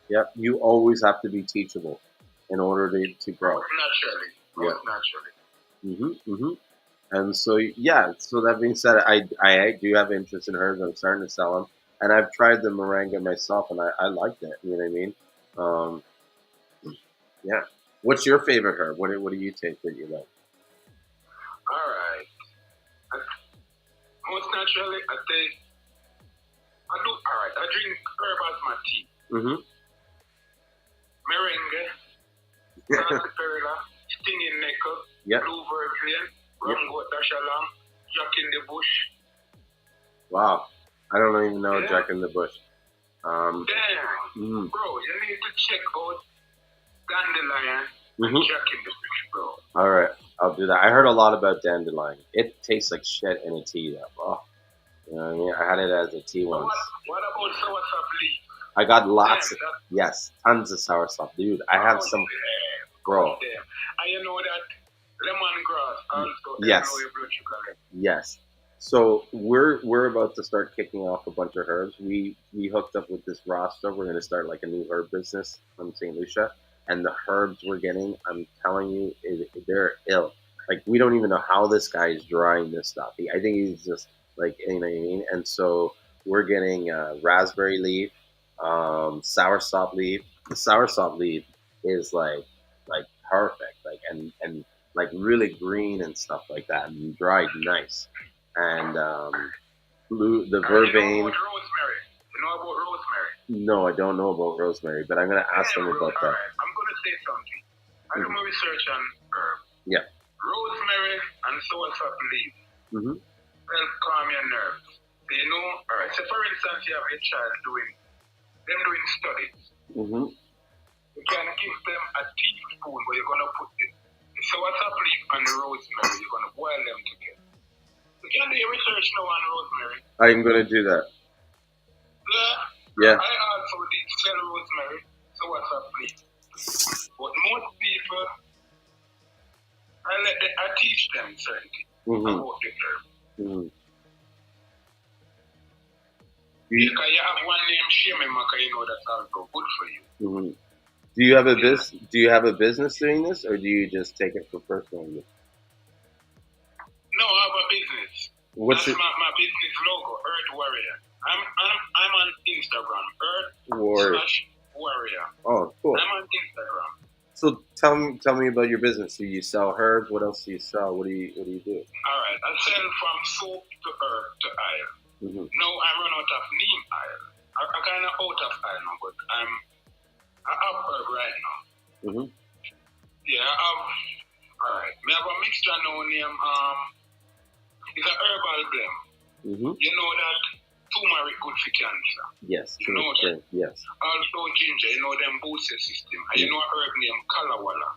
Yep. You always have to be teachable in order to grow. Naturally. Naturally. And so so that being said, I do have interest in herbs. I'm starting to sell them, and I've tried the moringa myself, and I liked it. You know what I mean? Yeah. What's your favorite herb? What do you take that you like? All right. Most naturally, I drink herb as my tea. Moringa, sarsaparilla, stinging nectar, blue vervain, ramgot dashalang, jack in the bush. Wow. I don't even know Jack in the Bush. Damn. Bro, you need to check out dandelion and Jack in the Bush, bro. All right. I'll do that. I heard a lot about dandelion. It tastes like shit in a tea, though. Oh. You know what I mean? I had it as a tea once. What about soursop leaf? I got lots tons of soursop. Dude, I have some. Bro. And you know that lemongrass also lower your blood sugar level. Yes. So we're about to start kicking off a bunch of herbs. We hooked up with this roster. We're going to start like a new herb business from St. Lucia, and the herbs we're getting, I'm telling you, they're ill. Like we don't even know how this guy is drying this stuff. I think he's just like, you know what I mean. And so we're getting raspberry leaf, soursop leaf. The soursop leaf is like perfect, like and like really green and stuff like that, and dried nice. And the vervain. You know about rosemary? You know about rosemary? No, I don't know about rosemary, but I'm gonna ask them about that. Right. I'm gonna say something. I do my research on herb. Yeah. Rosemary and soursop leaf help calm your nerves. You know, alright. So for instance, you have a child doing studies. You can give them a teaspoon where you're gonna put the soursop leaf and the rosemary. You're gonna boil them together. You can do your research now on rosemary. I'm gonna do that. Yeah. I also did sell rosemary, soursop leaf. But most people, I teach them certain things about the herb. Because you have one name, Shame Maka, you know that's also good for you. Do you have a business doing this, or do you just take it for personal use? No, I have a business. That's my business logo, Earth Warrior. I'm on Instagram, Earth /Warrior. Oh, cool. I'm on Instagram. So tell me about your business. Do you sell herbs? What else do you sell? What do you do? All right, I sell from soap to herb to oil. Mm-hmm. Now I'm run out of neem oil. I kind of out of oil now, but I have herb right now. Mm-hmm. Yeah, I have. All right, we have a mixture now named it's a herbal blend. Mm-hmm. You know that turmeric good for cancer. Yes. You know that. Yes. Also ginger, you know them boost your system. And you know a herb named Kalawala.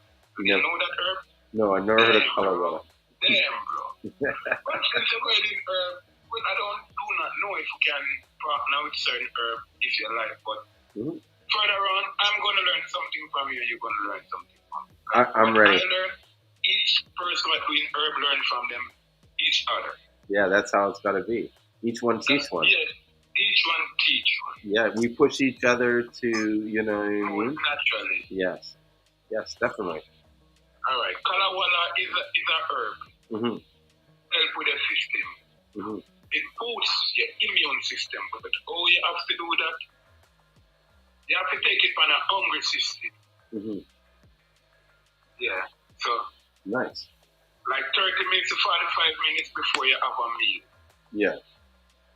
You know that herb? No, I've never heard of Kalawala. Damn, bro. But since you're going in herb, well, I do not know if you can partner with certain herb if you like, but further on, I'm going to learn something from you, you're going to learn something from me. I'm ready. I learn, each person who's doing herb learn from them, each other. Yeah, that's how it's got to be. Each one teach one. Yeah, each one teach one. Yeah, we push each other to, you know what I mean? Naturally. Yes, definitely. All right, Kalawala is a herb. Mm-hmm. Help with the system. Mm-hmm. It boosts your immune system, but all you have to do that, you have to take it on a hungry system. Mm-hmm. Yeah, so nice. Like 30 minutes to 45 minutes before you have a meal. Yeah.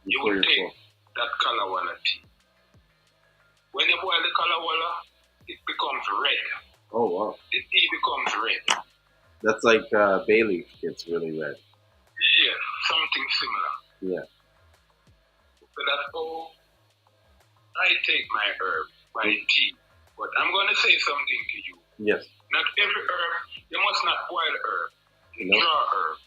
You will take that Kalawala tea. When you boil the Kalawala, it becomes red. Oh, wow. The tea becomes red. That's like bay leaf gets really red. Yeah, something similar. Yeah. So that's how I take my herb, my tea. But I'm going to say something to you. Yes. Not every herb, you must not boil herb. You draw herb.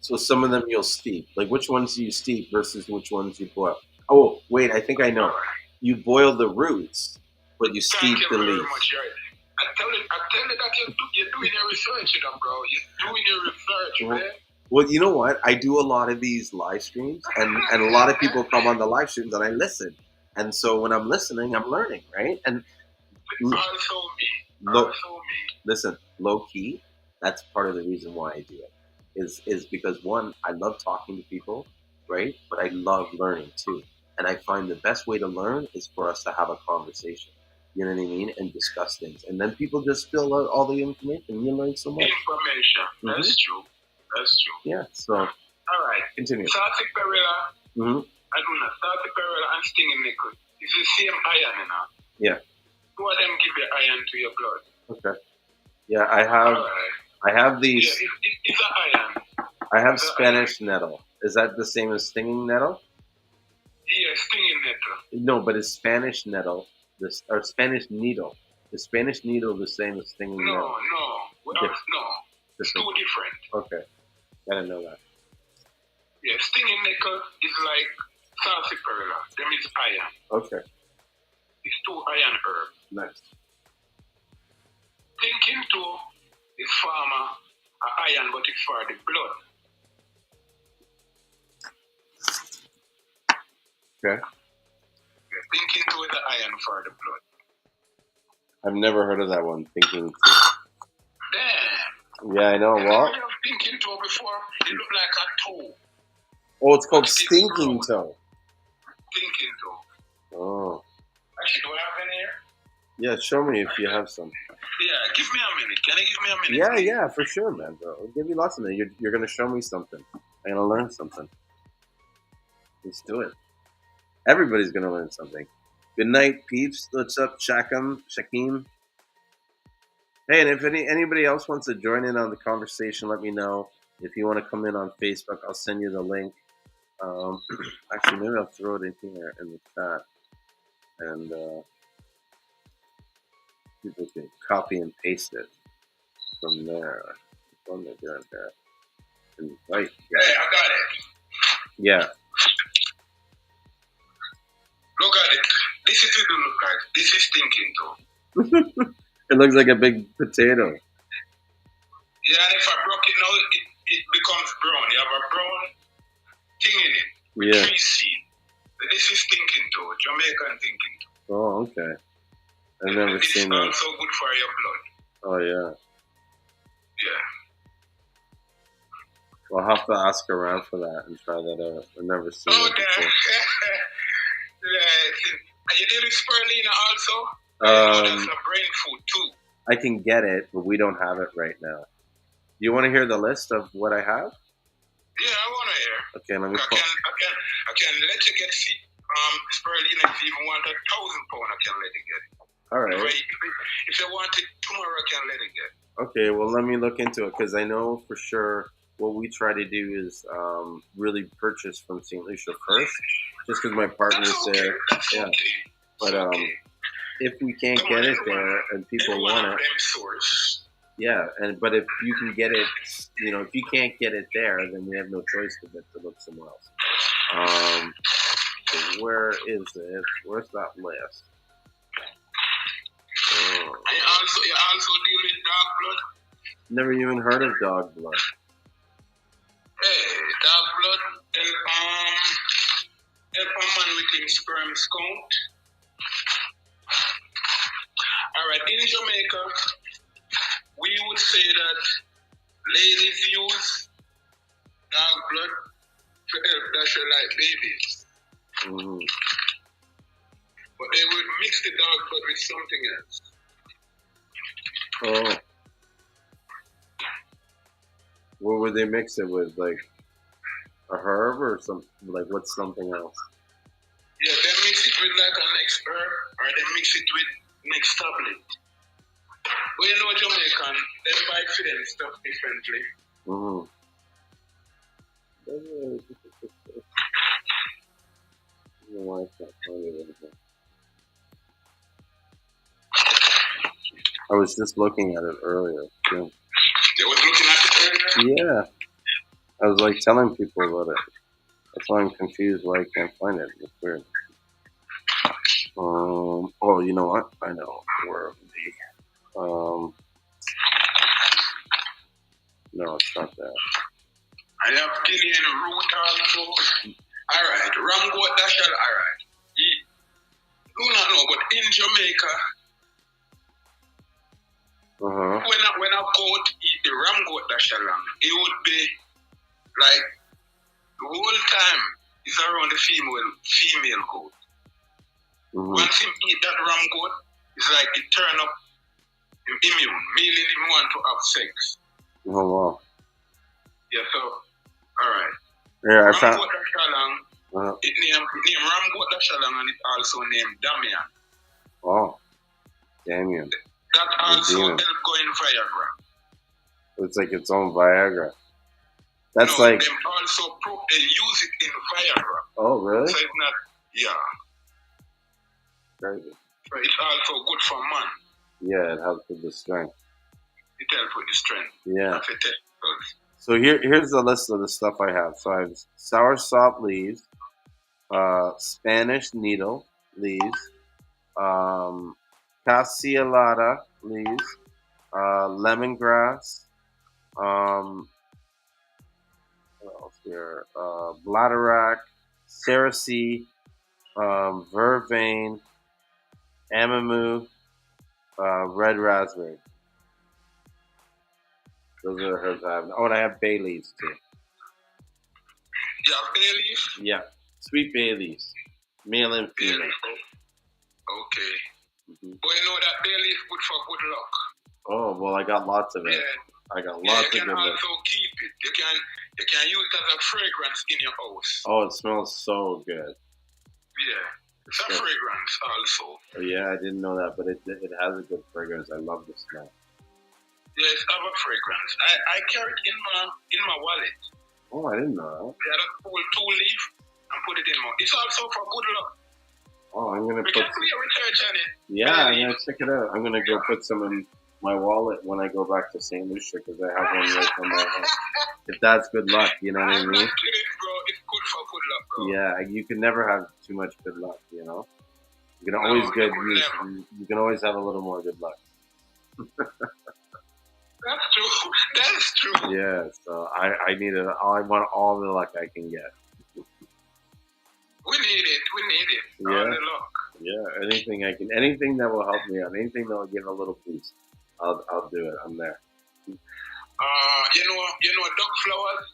So some of them you'll steep. Like which ones do you steep versus which ones you boil? Oh, wait, I think I know. You boil the roots, but you steep the leaves. I tell you that you're doing your research, bro. You're doing your research, man. Well, you know what? I do a lot of these live streams, and a lot of people come on the live streams, and I listen. And so when I'm listening, I'm learning, right? And also me. Listen, low key, that's part of the reason why I do it. Is because one, I love talking to people, right? But I love learning too. And I find the best way to learn is for us to have a conversation. You know what I mean? And discuss things. And then people just fill out all the information. You learn so much. Information. Mm-hmm. That's true. Yeah, so. All right. Continue. Sarsaparilla. Mm-hmm. I do not. Sarsaparilla and stinging nickel. It's the same iron, you know? Yeah. Two of them give you iron to your blood. Okay. Yeah, I have these. Yeah, it's an iron. I have Spanish nettle. Is that the same as stinging nettle? Yeah, stinging nettle. No, but is Spanish nettle or Spanish needle? Is Spanish needle the same as stinging nettle? No. No. It's two different. Okay. I didn't know that. Yeah, stinging nickel is like sarsaparilla. Them is iron. Okay. It's two iron herbs. Nice. Thinking too is pharma iron, but it's for the blood. Okay. Thinking too is the iron for the blood. I've never heard of that one. Thinking too. Damn. Yeah, I know. What? Never heard of thinking toe before. It looked like a toe. Oh, it's called stinking toe. Thinking toe. Oh. Actually, do I have any here? Yeah, show me if you have some. Yeah, give me a minute. Can you give me a minute? Yeah, for sure, man, bro. I'll give you lots of minutes. You're going to show me something. I'm going to learn something. Let's do it. Everybody's going to learn something. Good night, peeps. What's up, Shakim? Hey, and if anybody else wants to join in on the conversation, let me know. If you want to come in on Facebook, I'll send you the link. Actually, maybe I'll throw it in here in the chat. And people can copy and paste it from there. From the there. Invite. Yeah. Hey, I got it. Yeah. Look at it. This is what it look like. This is thinking too. It looks like a big potato. Yeah, and if I broke it now, it becomes brown. You have a brown thing in it. Yeah. Tree seed. This is thinking too. Jamaican thinking too. Oh, okay. I've never seen that. It's also good for your blood. Oh, yeah. Yeah. Well, I'll have to ask around for that and try that out. I've never seen it before. Yeah. You did with spirulina also? That's a brain food too. I can get it, but we don't have it right now. You want to hear the list of what I have? Yeah, I want to hear. Okay, let me. I can let you get spirulina if you even want 1,000 pound. I can let you get it. All right. If you want it tomorrow, I can let it get it. Okay, well, let me look into it because I know for sure what we try to do is really purchase from St. Lucia first, just because my partner's there. Yeah. Okay. But if we can't get it there and people want it, yeah. But if you can get it, if you can't get it there, then we have no choice but to look somewhere else. So where is it? Where's that list? You also deal with dog blood? Never even heard of dog blood. Hey, dog blood help a man with his sperm count. Alright, in Jamaica, we would say that ladies use dog blood to help dash like babies. Mm-hmm. But they would mix the dog blood with something else. Oh. What would they mix it with? Like a herb or something? Like what's something else? Yeah, they mix it with like a next herb or they mix it with next tablet. But you know Jamaican, they buy for them stuff differently. Mm-hmm. Why I can't find it anymore. I was just looking at it earlier. Too. You was looking at it earlier? Yeah. I was like telling people about it. That's why I'm confused why I can't find it. It's weird. Oh, you know what? I know. Where would be? No, it's not that. I have Julien root also. Alright, Ramgoat Dashal, alright. You do not know, but in Jamaica, when a goat eat the Ramgoat Dashalang, it would be like the whole time is around the female goat. Once him eat that Ramgoat, it's like it turn up immune, meaning him want to have sex. Oh wow. Yeah, so alright. Yeah, I found Ramgoat Dashalang, it named Ramgoat Dashalang and it also named Damian. Oh. Damian. That also help go in Viagra. It's like its own Viagra. That's like them also they use it in Viagra. Oh really? So it's not Crazy. So it's also good for man. Yeah, it helps with the strength. It helps with the strength. Yeah. So here's the list of the stuff I have. So I have sour sop leaves, Spanish needle leaves, cassiolata leaves, lemongrass, what else here? Bladderwrack, cerasee, vervain, amamu, red raspberry. Those are the herbs I have. Oh, and I have bay leaves too. You have bay leaves? Yeah, sweet bay leaves, male and female. Okay. Mm-hmm. Well, you know that bay leaf good for good luck. Oh well, I got lots of it. Yeah. I got lots of good luck. You can also keep it. You can use it as a fragrance in your house. Oh, it smells so good. Yeah. It's a fragrance also. Oh, yeah, I didn't know that, but it has a good fragrance. I love the smell. Yeah, it's a fragrance. I carry it in my wallet. Oh, I didn't know that. Yeah, I just pull 2 leaves and put it in my. It's also for good luck. Oh, I'm gonna put. Can do your research on it. Yeah, I'm gonna check it out. I'm gonna go put some in my wallet when I go back to St. Lucia because I have one right from my house. If that's good luck, you know what I mean? Bro. It's good for good luck, bro. Yeah, you can never have too much good luck, you know. You can always you can always have a little more good luck. That's true. That's true. Yeah, so I need it. I want all the luck I can get. We need it. Yeah. All the luck. Yeah, anything that will help me out, anything that will give a little boost, I'll do it. I'm there. You know duck flowers?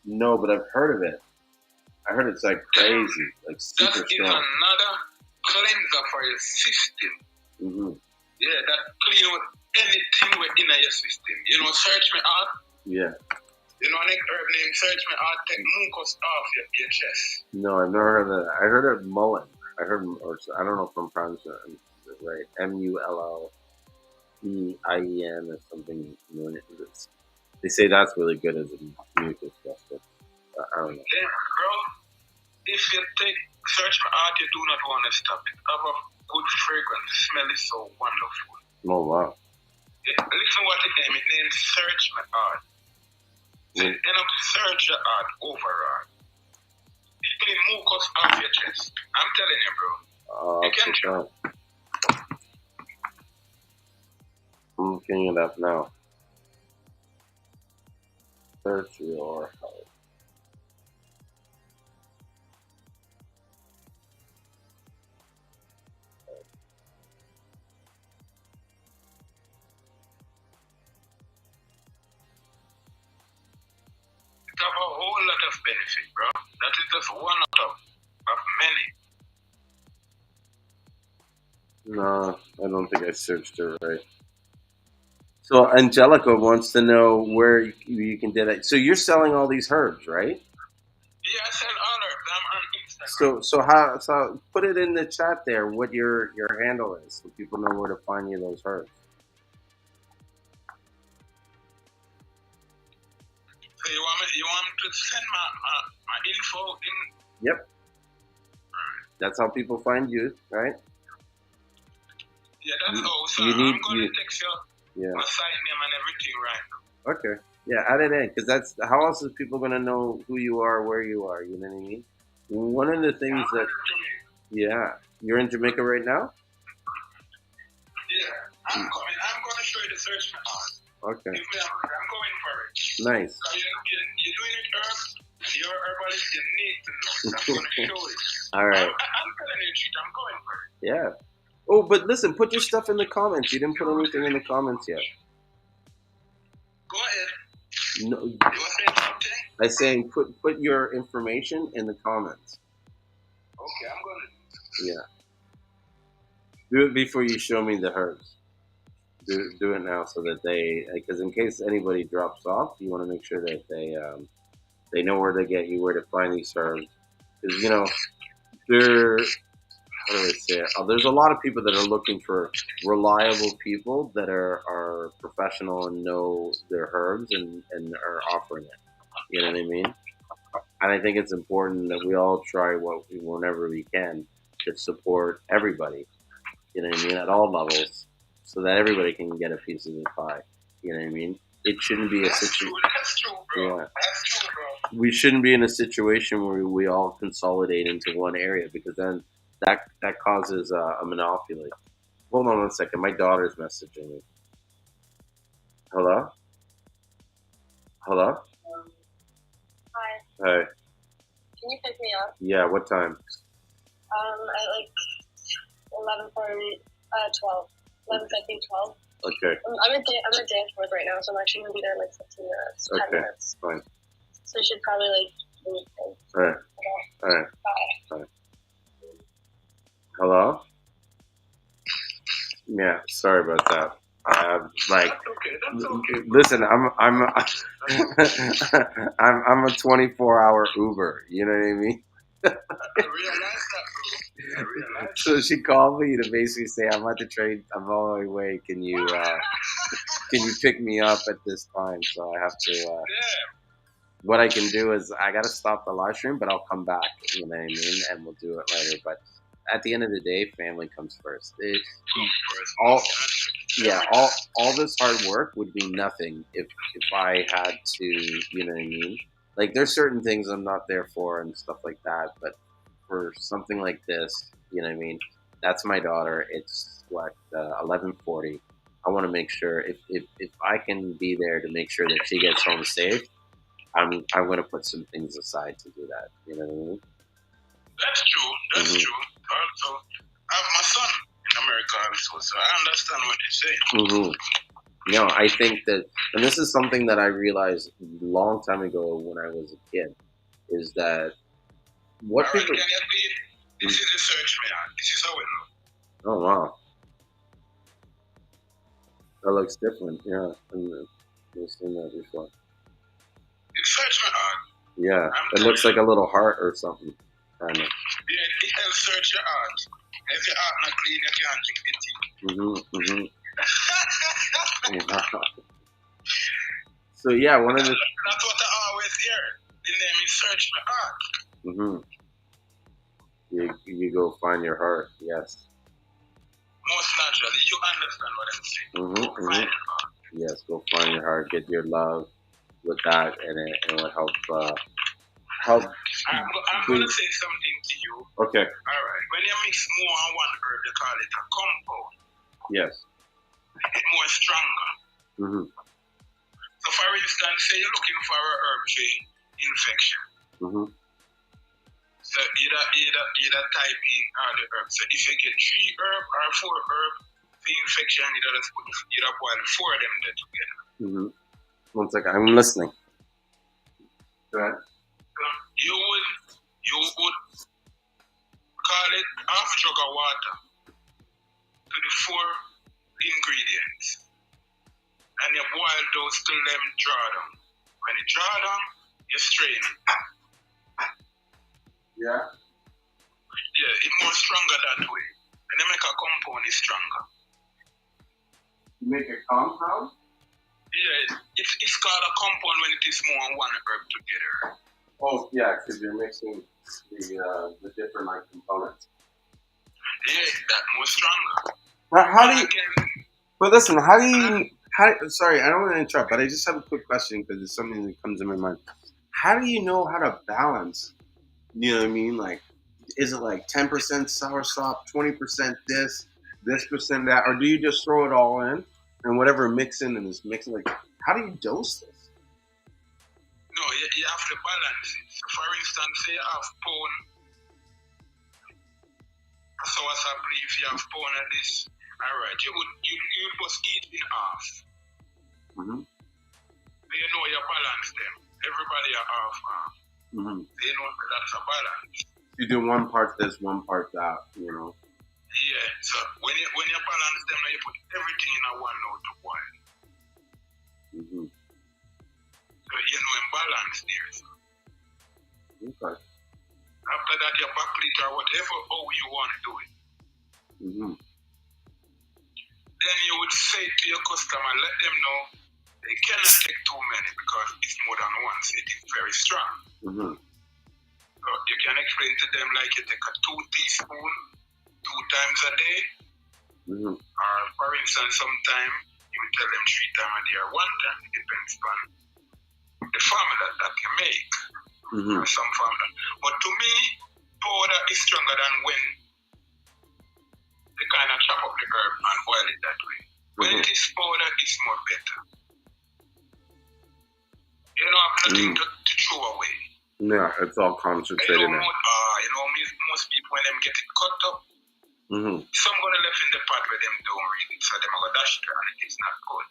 No, but I've heard of it. I heard it's like crazy, like super strong. That is another cleanser for your system. Mm-hmm. Yeah, that clean out anything within your system. You know, search me out. Yeah. You know, next herb name, search me out, take mucus off your chest. No, I've never heard of that. I heard of mullein. I heard, or I don't know if I'm pronouncing it right. MULLEIEN or something. They say that's really good as a mucus stuff, but I don't know. Yeah, bro. If you take search my art, you do not want to stop it. Have a good fragrance. The smell is so wonderful. Oh wow. Yeah, listen what it named. It named Search My Art. So you end up search your art overall. It clean mucus off your chest. I'm telling you, bro. You can try. I'm looking it up now. Search your heart. It have a whole lot of benefit, bro. That is just one out of many. No, I don't think I searched it right. So Angelica wants to know where you can get it. So you're selling all these herbs, right? Yeah, I sell all of them on Instagram. So put it in the chat there what your handle is so people know where to find you those herbs. So you want me to send my info in? Yep. That's how people find you, right? Yeah, that's all. So I'm going to text you my site name and everything right now. Okay. Yeah, add it in because that's how else is people gonna know who you are, where you are. You know what I mean? One of the things you're in Jamaica right now. Yeah, I'm coming. I'm going to show you the search my art. Okay. I'm going for it. Nice. So you're doing it herbs. You're a herbalist. You need to know. I'm going to show it. All right. I'm telling you, I'm going for it. Yeah. Oh, but listen, put your stuff in the comments. You didn't put anything in the comments yet. Go ahead. No. You were saying something? I'm saying put your information in the comments. Okay, I'm going to. Yeah. Do it before you show me the herbs. Do it now so that because in case anybody drops off, you want to make sure that they know where to get you, where to find these herbs. Because how do I say it? There's a lot of people that are looking for reliable people that are professional and know their herbs and are offering it. You know what I mean? And I think it's important that we all try whenever we can to support everybody. You know what I mean? At all levels, so that everybody can get a piece of the pie. You know what I mean? It shouldn't be a situation. That's true, bro. Yeah. That's true, bro. We shouldn't be in a situation where we all consolidate into one area because then that causes a monopoly. Hold on one second. My daughter's messaging me. Hello? Hello? Hi. Hi. Can you pick me up? Yeah, what time? At like 11:40, 12. 11:15, 12. Okay. I'm at Danforth right now, so I'm actually going to be there in like 15 minutes, 10 minutes. Fine. So you should probably like leave. All right. Okay. All right. Bye. Hello? Yeah, sorry about that. That's okay. Listen, I'm a 24-hour Uber. You know what I mean? I realize that, bro. So she called me to basically say, I'm at the train. I'm on my way. Can you pick me up at this time? So I have to. What I can do is I gotta stop the live stream, but I'll come back. You know what I mean? And we'll do it later. But at the end of the day, family comes first. All this hard work would be nothing if I had to, you know what I mean? Like there's certain things I'm not there for and stuff like that, but for something like this, you know what I mean? That's my daughter. It's 11:40. I want to make sure if I can be there to make sure that she gets home safe, I'm going to put some things aside to do that. You know what I mean? That's true. That's true. Also, I have my son in America also, so I understand what you're saying. No, I think that, and this is something that I realized a long time ago when I was a kid, is that what people. This is the search, man. This is how it looks. Oh wow. That looks different. Yeah, I've seen that before. It search my heart. Yeah, it looks like a little heart or something. Kind of. Yeah, it helps search your heart. If your heart not clean, you can't drink the tea. So yeah, one of the. That's what I always hear. The name is search my heart. You go find your heart. Yes. Most naturally, you understand what I'm saying. Go find your heart. Yes, go find your heart. Get your love with that, and it will help. I'm going to say something to you. Okay. All right. When you mix more on one herb, they call it a compound. Yes. It's more stronger. So, for instance, say you're looking for a herb for infection. So either type in all the herbs. So if you get 3 herb or 4 herb for infection, you boil 4 of them together. 1 second, I'm listening. Go ahead. You would call it half jug of water to the 4 ingredients, and you boil those till them draw down. When it draw down, you strain it. Yeah. Yeah, it's more stronger that way. And they make a compound is stronger. You make a compound? Yeah, it's called a compound when it is more than one herb together. Oh yeah, because you're mixing the different like components. Yeah, that's more stronger. How do you? But listen, how do you? Sorry, I don't want to interrupt, but I just have a quick question because it's something that comes in my mind. How do you know how to balance? You know what I mean? Like, is it like 10% soursop, 20% this percent that, or do you just throw it all in and whatever mixing and is mixing? Like, how do you dose this? No, you have to balance it. So for instance, say you have pound soursop leaf, you have pound of this. All right, you must eat in half. So you know you balance them. Everybody are half. You know that's a balance. You do one part this, one part that, you know. Yeah, so when you balance them, you put everything in a one note to boil. So you know in balance there. So. Okay. After that, you backlit or whatever, how you want to do it. Then you would say to your customer, let them know they cannot take too many because it's more than one, so it is very strong. So you can explain to them like you take a 2 teaspoons 2 times a day. Or for instance, sometime you will tell them 3 times a day or 1 time. It depends on the formula that you make. Or some formula. But to me, powder is stronger than when they kind of chop up the herb and boil it that way. When it is powder, it's more better. You don't have nothing to throw away. Yeah, it's all concentrated in. Most people, when them get it cut up, some gonna left in the pot where them don't read it, so them are gonna dash it and it is not good.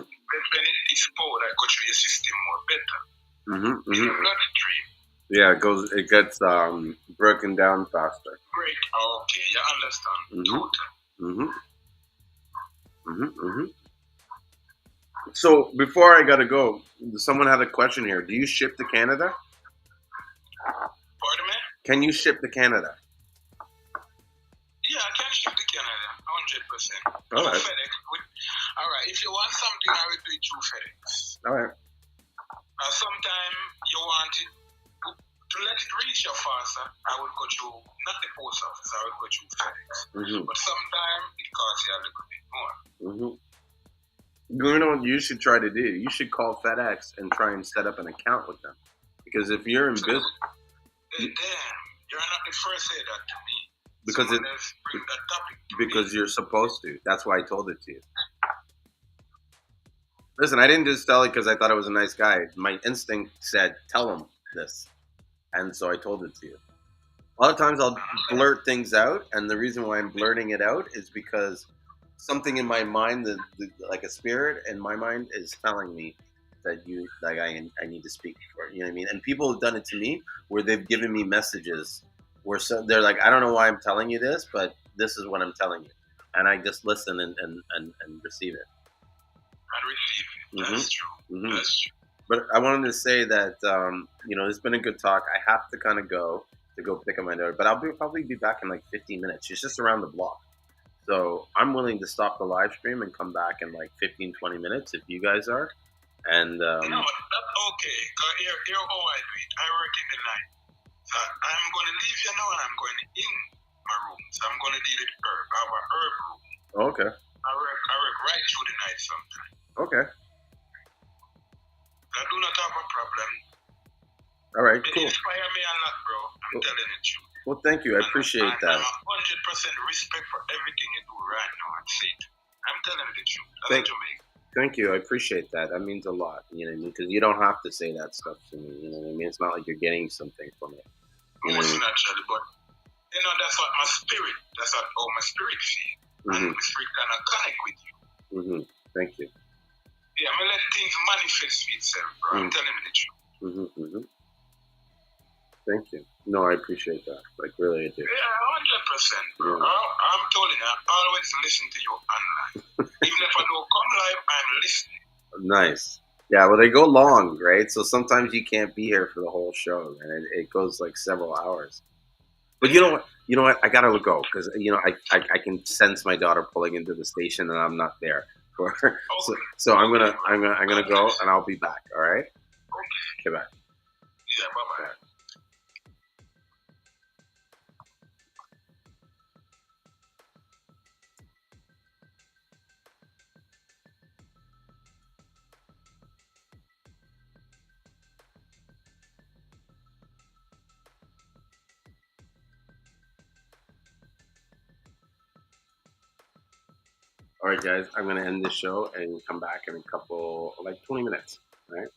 When it is powder, it goes through your system more better. In the bloodstream. Yeah, it gets broken down faster. Great. Okay, you understand. So before I gotta go, someone had a question here. Do you ship to Canada? Pardon me? Can you ship to Canada? Yeah, I can ship to Canada, 100%. All right. FedEx. All right. If you want something, I will do it through FedEx. All right. Sometimes you want it to let it reach you faster. I would go through not the post office. I would go through FedEx. But sometimes it costs you a little bit more. You know what you should try to do? You should call FedEx and try and set up an account with them. Because if you're in business... Damn, you're not the first to say that to me. Because bring that topic to because me. You're supposed to. That's why I told it to you. Listen, I didn't just tell it because I thought it was a nice guy. My instinct said, tell him this. And so I told it to you. A lot of times I'll blurt things out, and the reason why I'm blurting it out is because something in my mind, like a spirit in my mind, is telling me that I need to speak for it. You know what I mean? And people have done it to me where they've given me messages where they're like, I don't know why I'm telling you this, but this is what I'm telling you. And I just listen and receive it. and receive it. That's true. That's true. But I wanted to say that it's been a good talk. I have to kind of go pick up my daughter, but I'll probably be back in like 15 minutes. She's just around the block. So I'm willing to stop the live stream and come back in like 15, 20 minutes if you guys are. And no, that's okay. Here how I do it. I work in the night. So I'm going to leave you now and I'm going in my room. So I'm going to deal with herb. I have a herb room. Oh, okay. I work right through the night sometimes. Okay. I do not have a problem. All right, it cool. Inspire me a lot, bro. I'm telling the truth. Well, thank you. I appreciate that. I'm 100% respect for everything you do right now. I'm telling the truth. Thank you. I appreciate that. That means a lot. You know what I mean? Because you don't have to say that stuff to me. You know what I mean? It's not like you're getting something from it. Most naturally, but that's what my spirit. That's what all my spirit feels. And my spirit kind of connect with you. Thank you. Yeah, I'm gonna let things manifest for itself, bro. I'm telling you the truth. Thank you. No, I appreciate that. Like, really, I do. Yeah, 100%, bro. Yeah. I'm telling you, I always listen to you online. Even if I don't come live, I'm listening. Nice. Yeah, well, they go long, right? So sometimes you can't be here for the whole show, and it goes like several hours. But you know what? I gotta go because I can sense my daughter pulling into the station, and I'm not there for her. Okay. So I'm gonna go, and I'll be back. All right. Okay. Bye. Yeah. Bye. All right, guys, I'm going to end this show and come back in a couple, like 20 minutes, all right?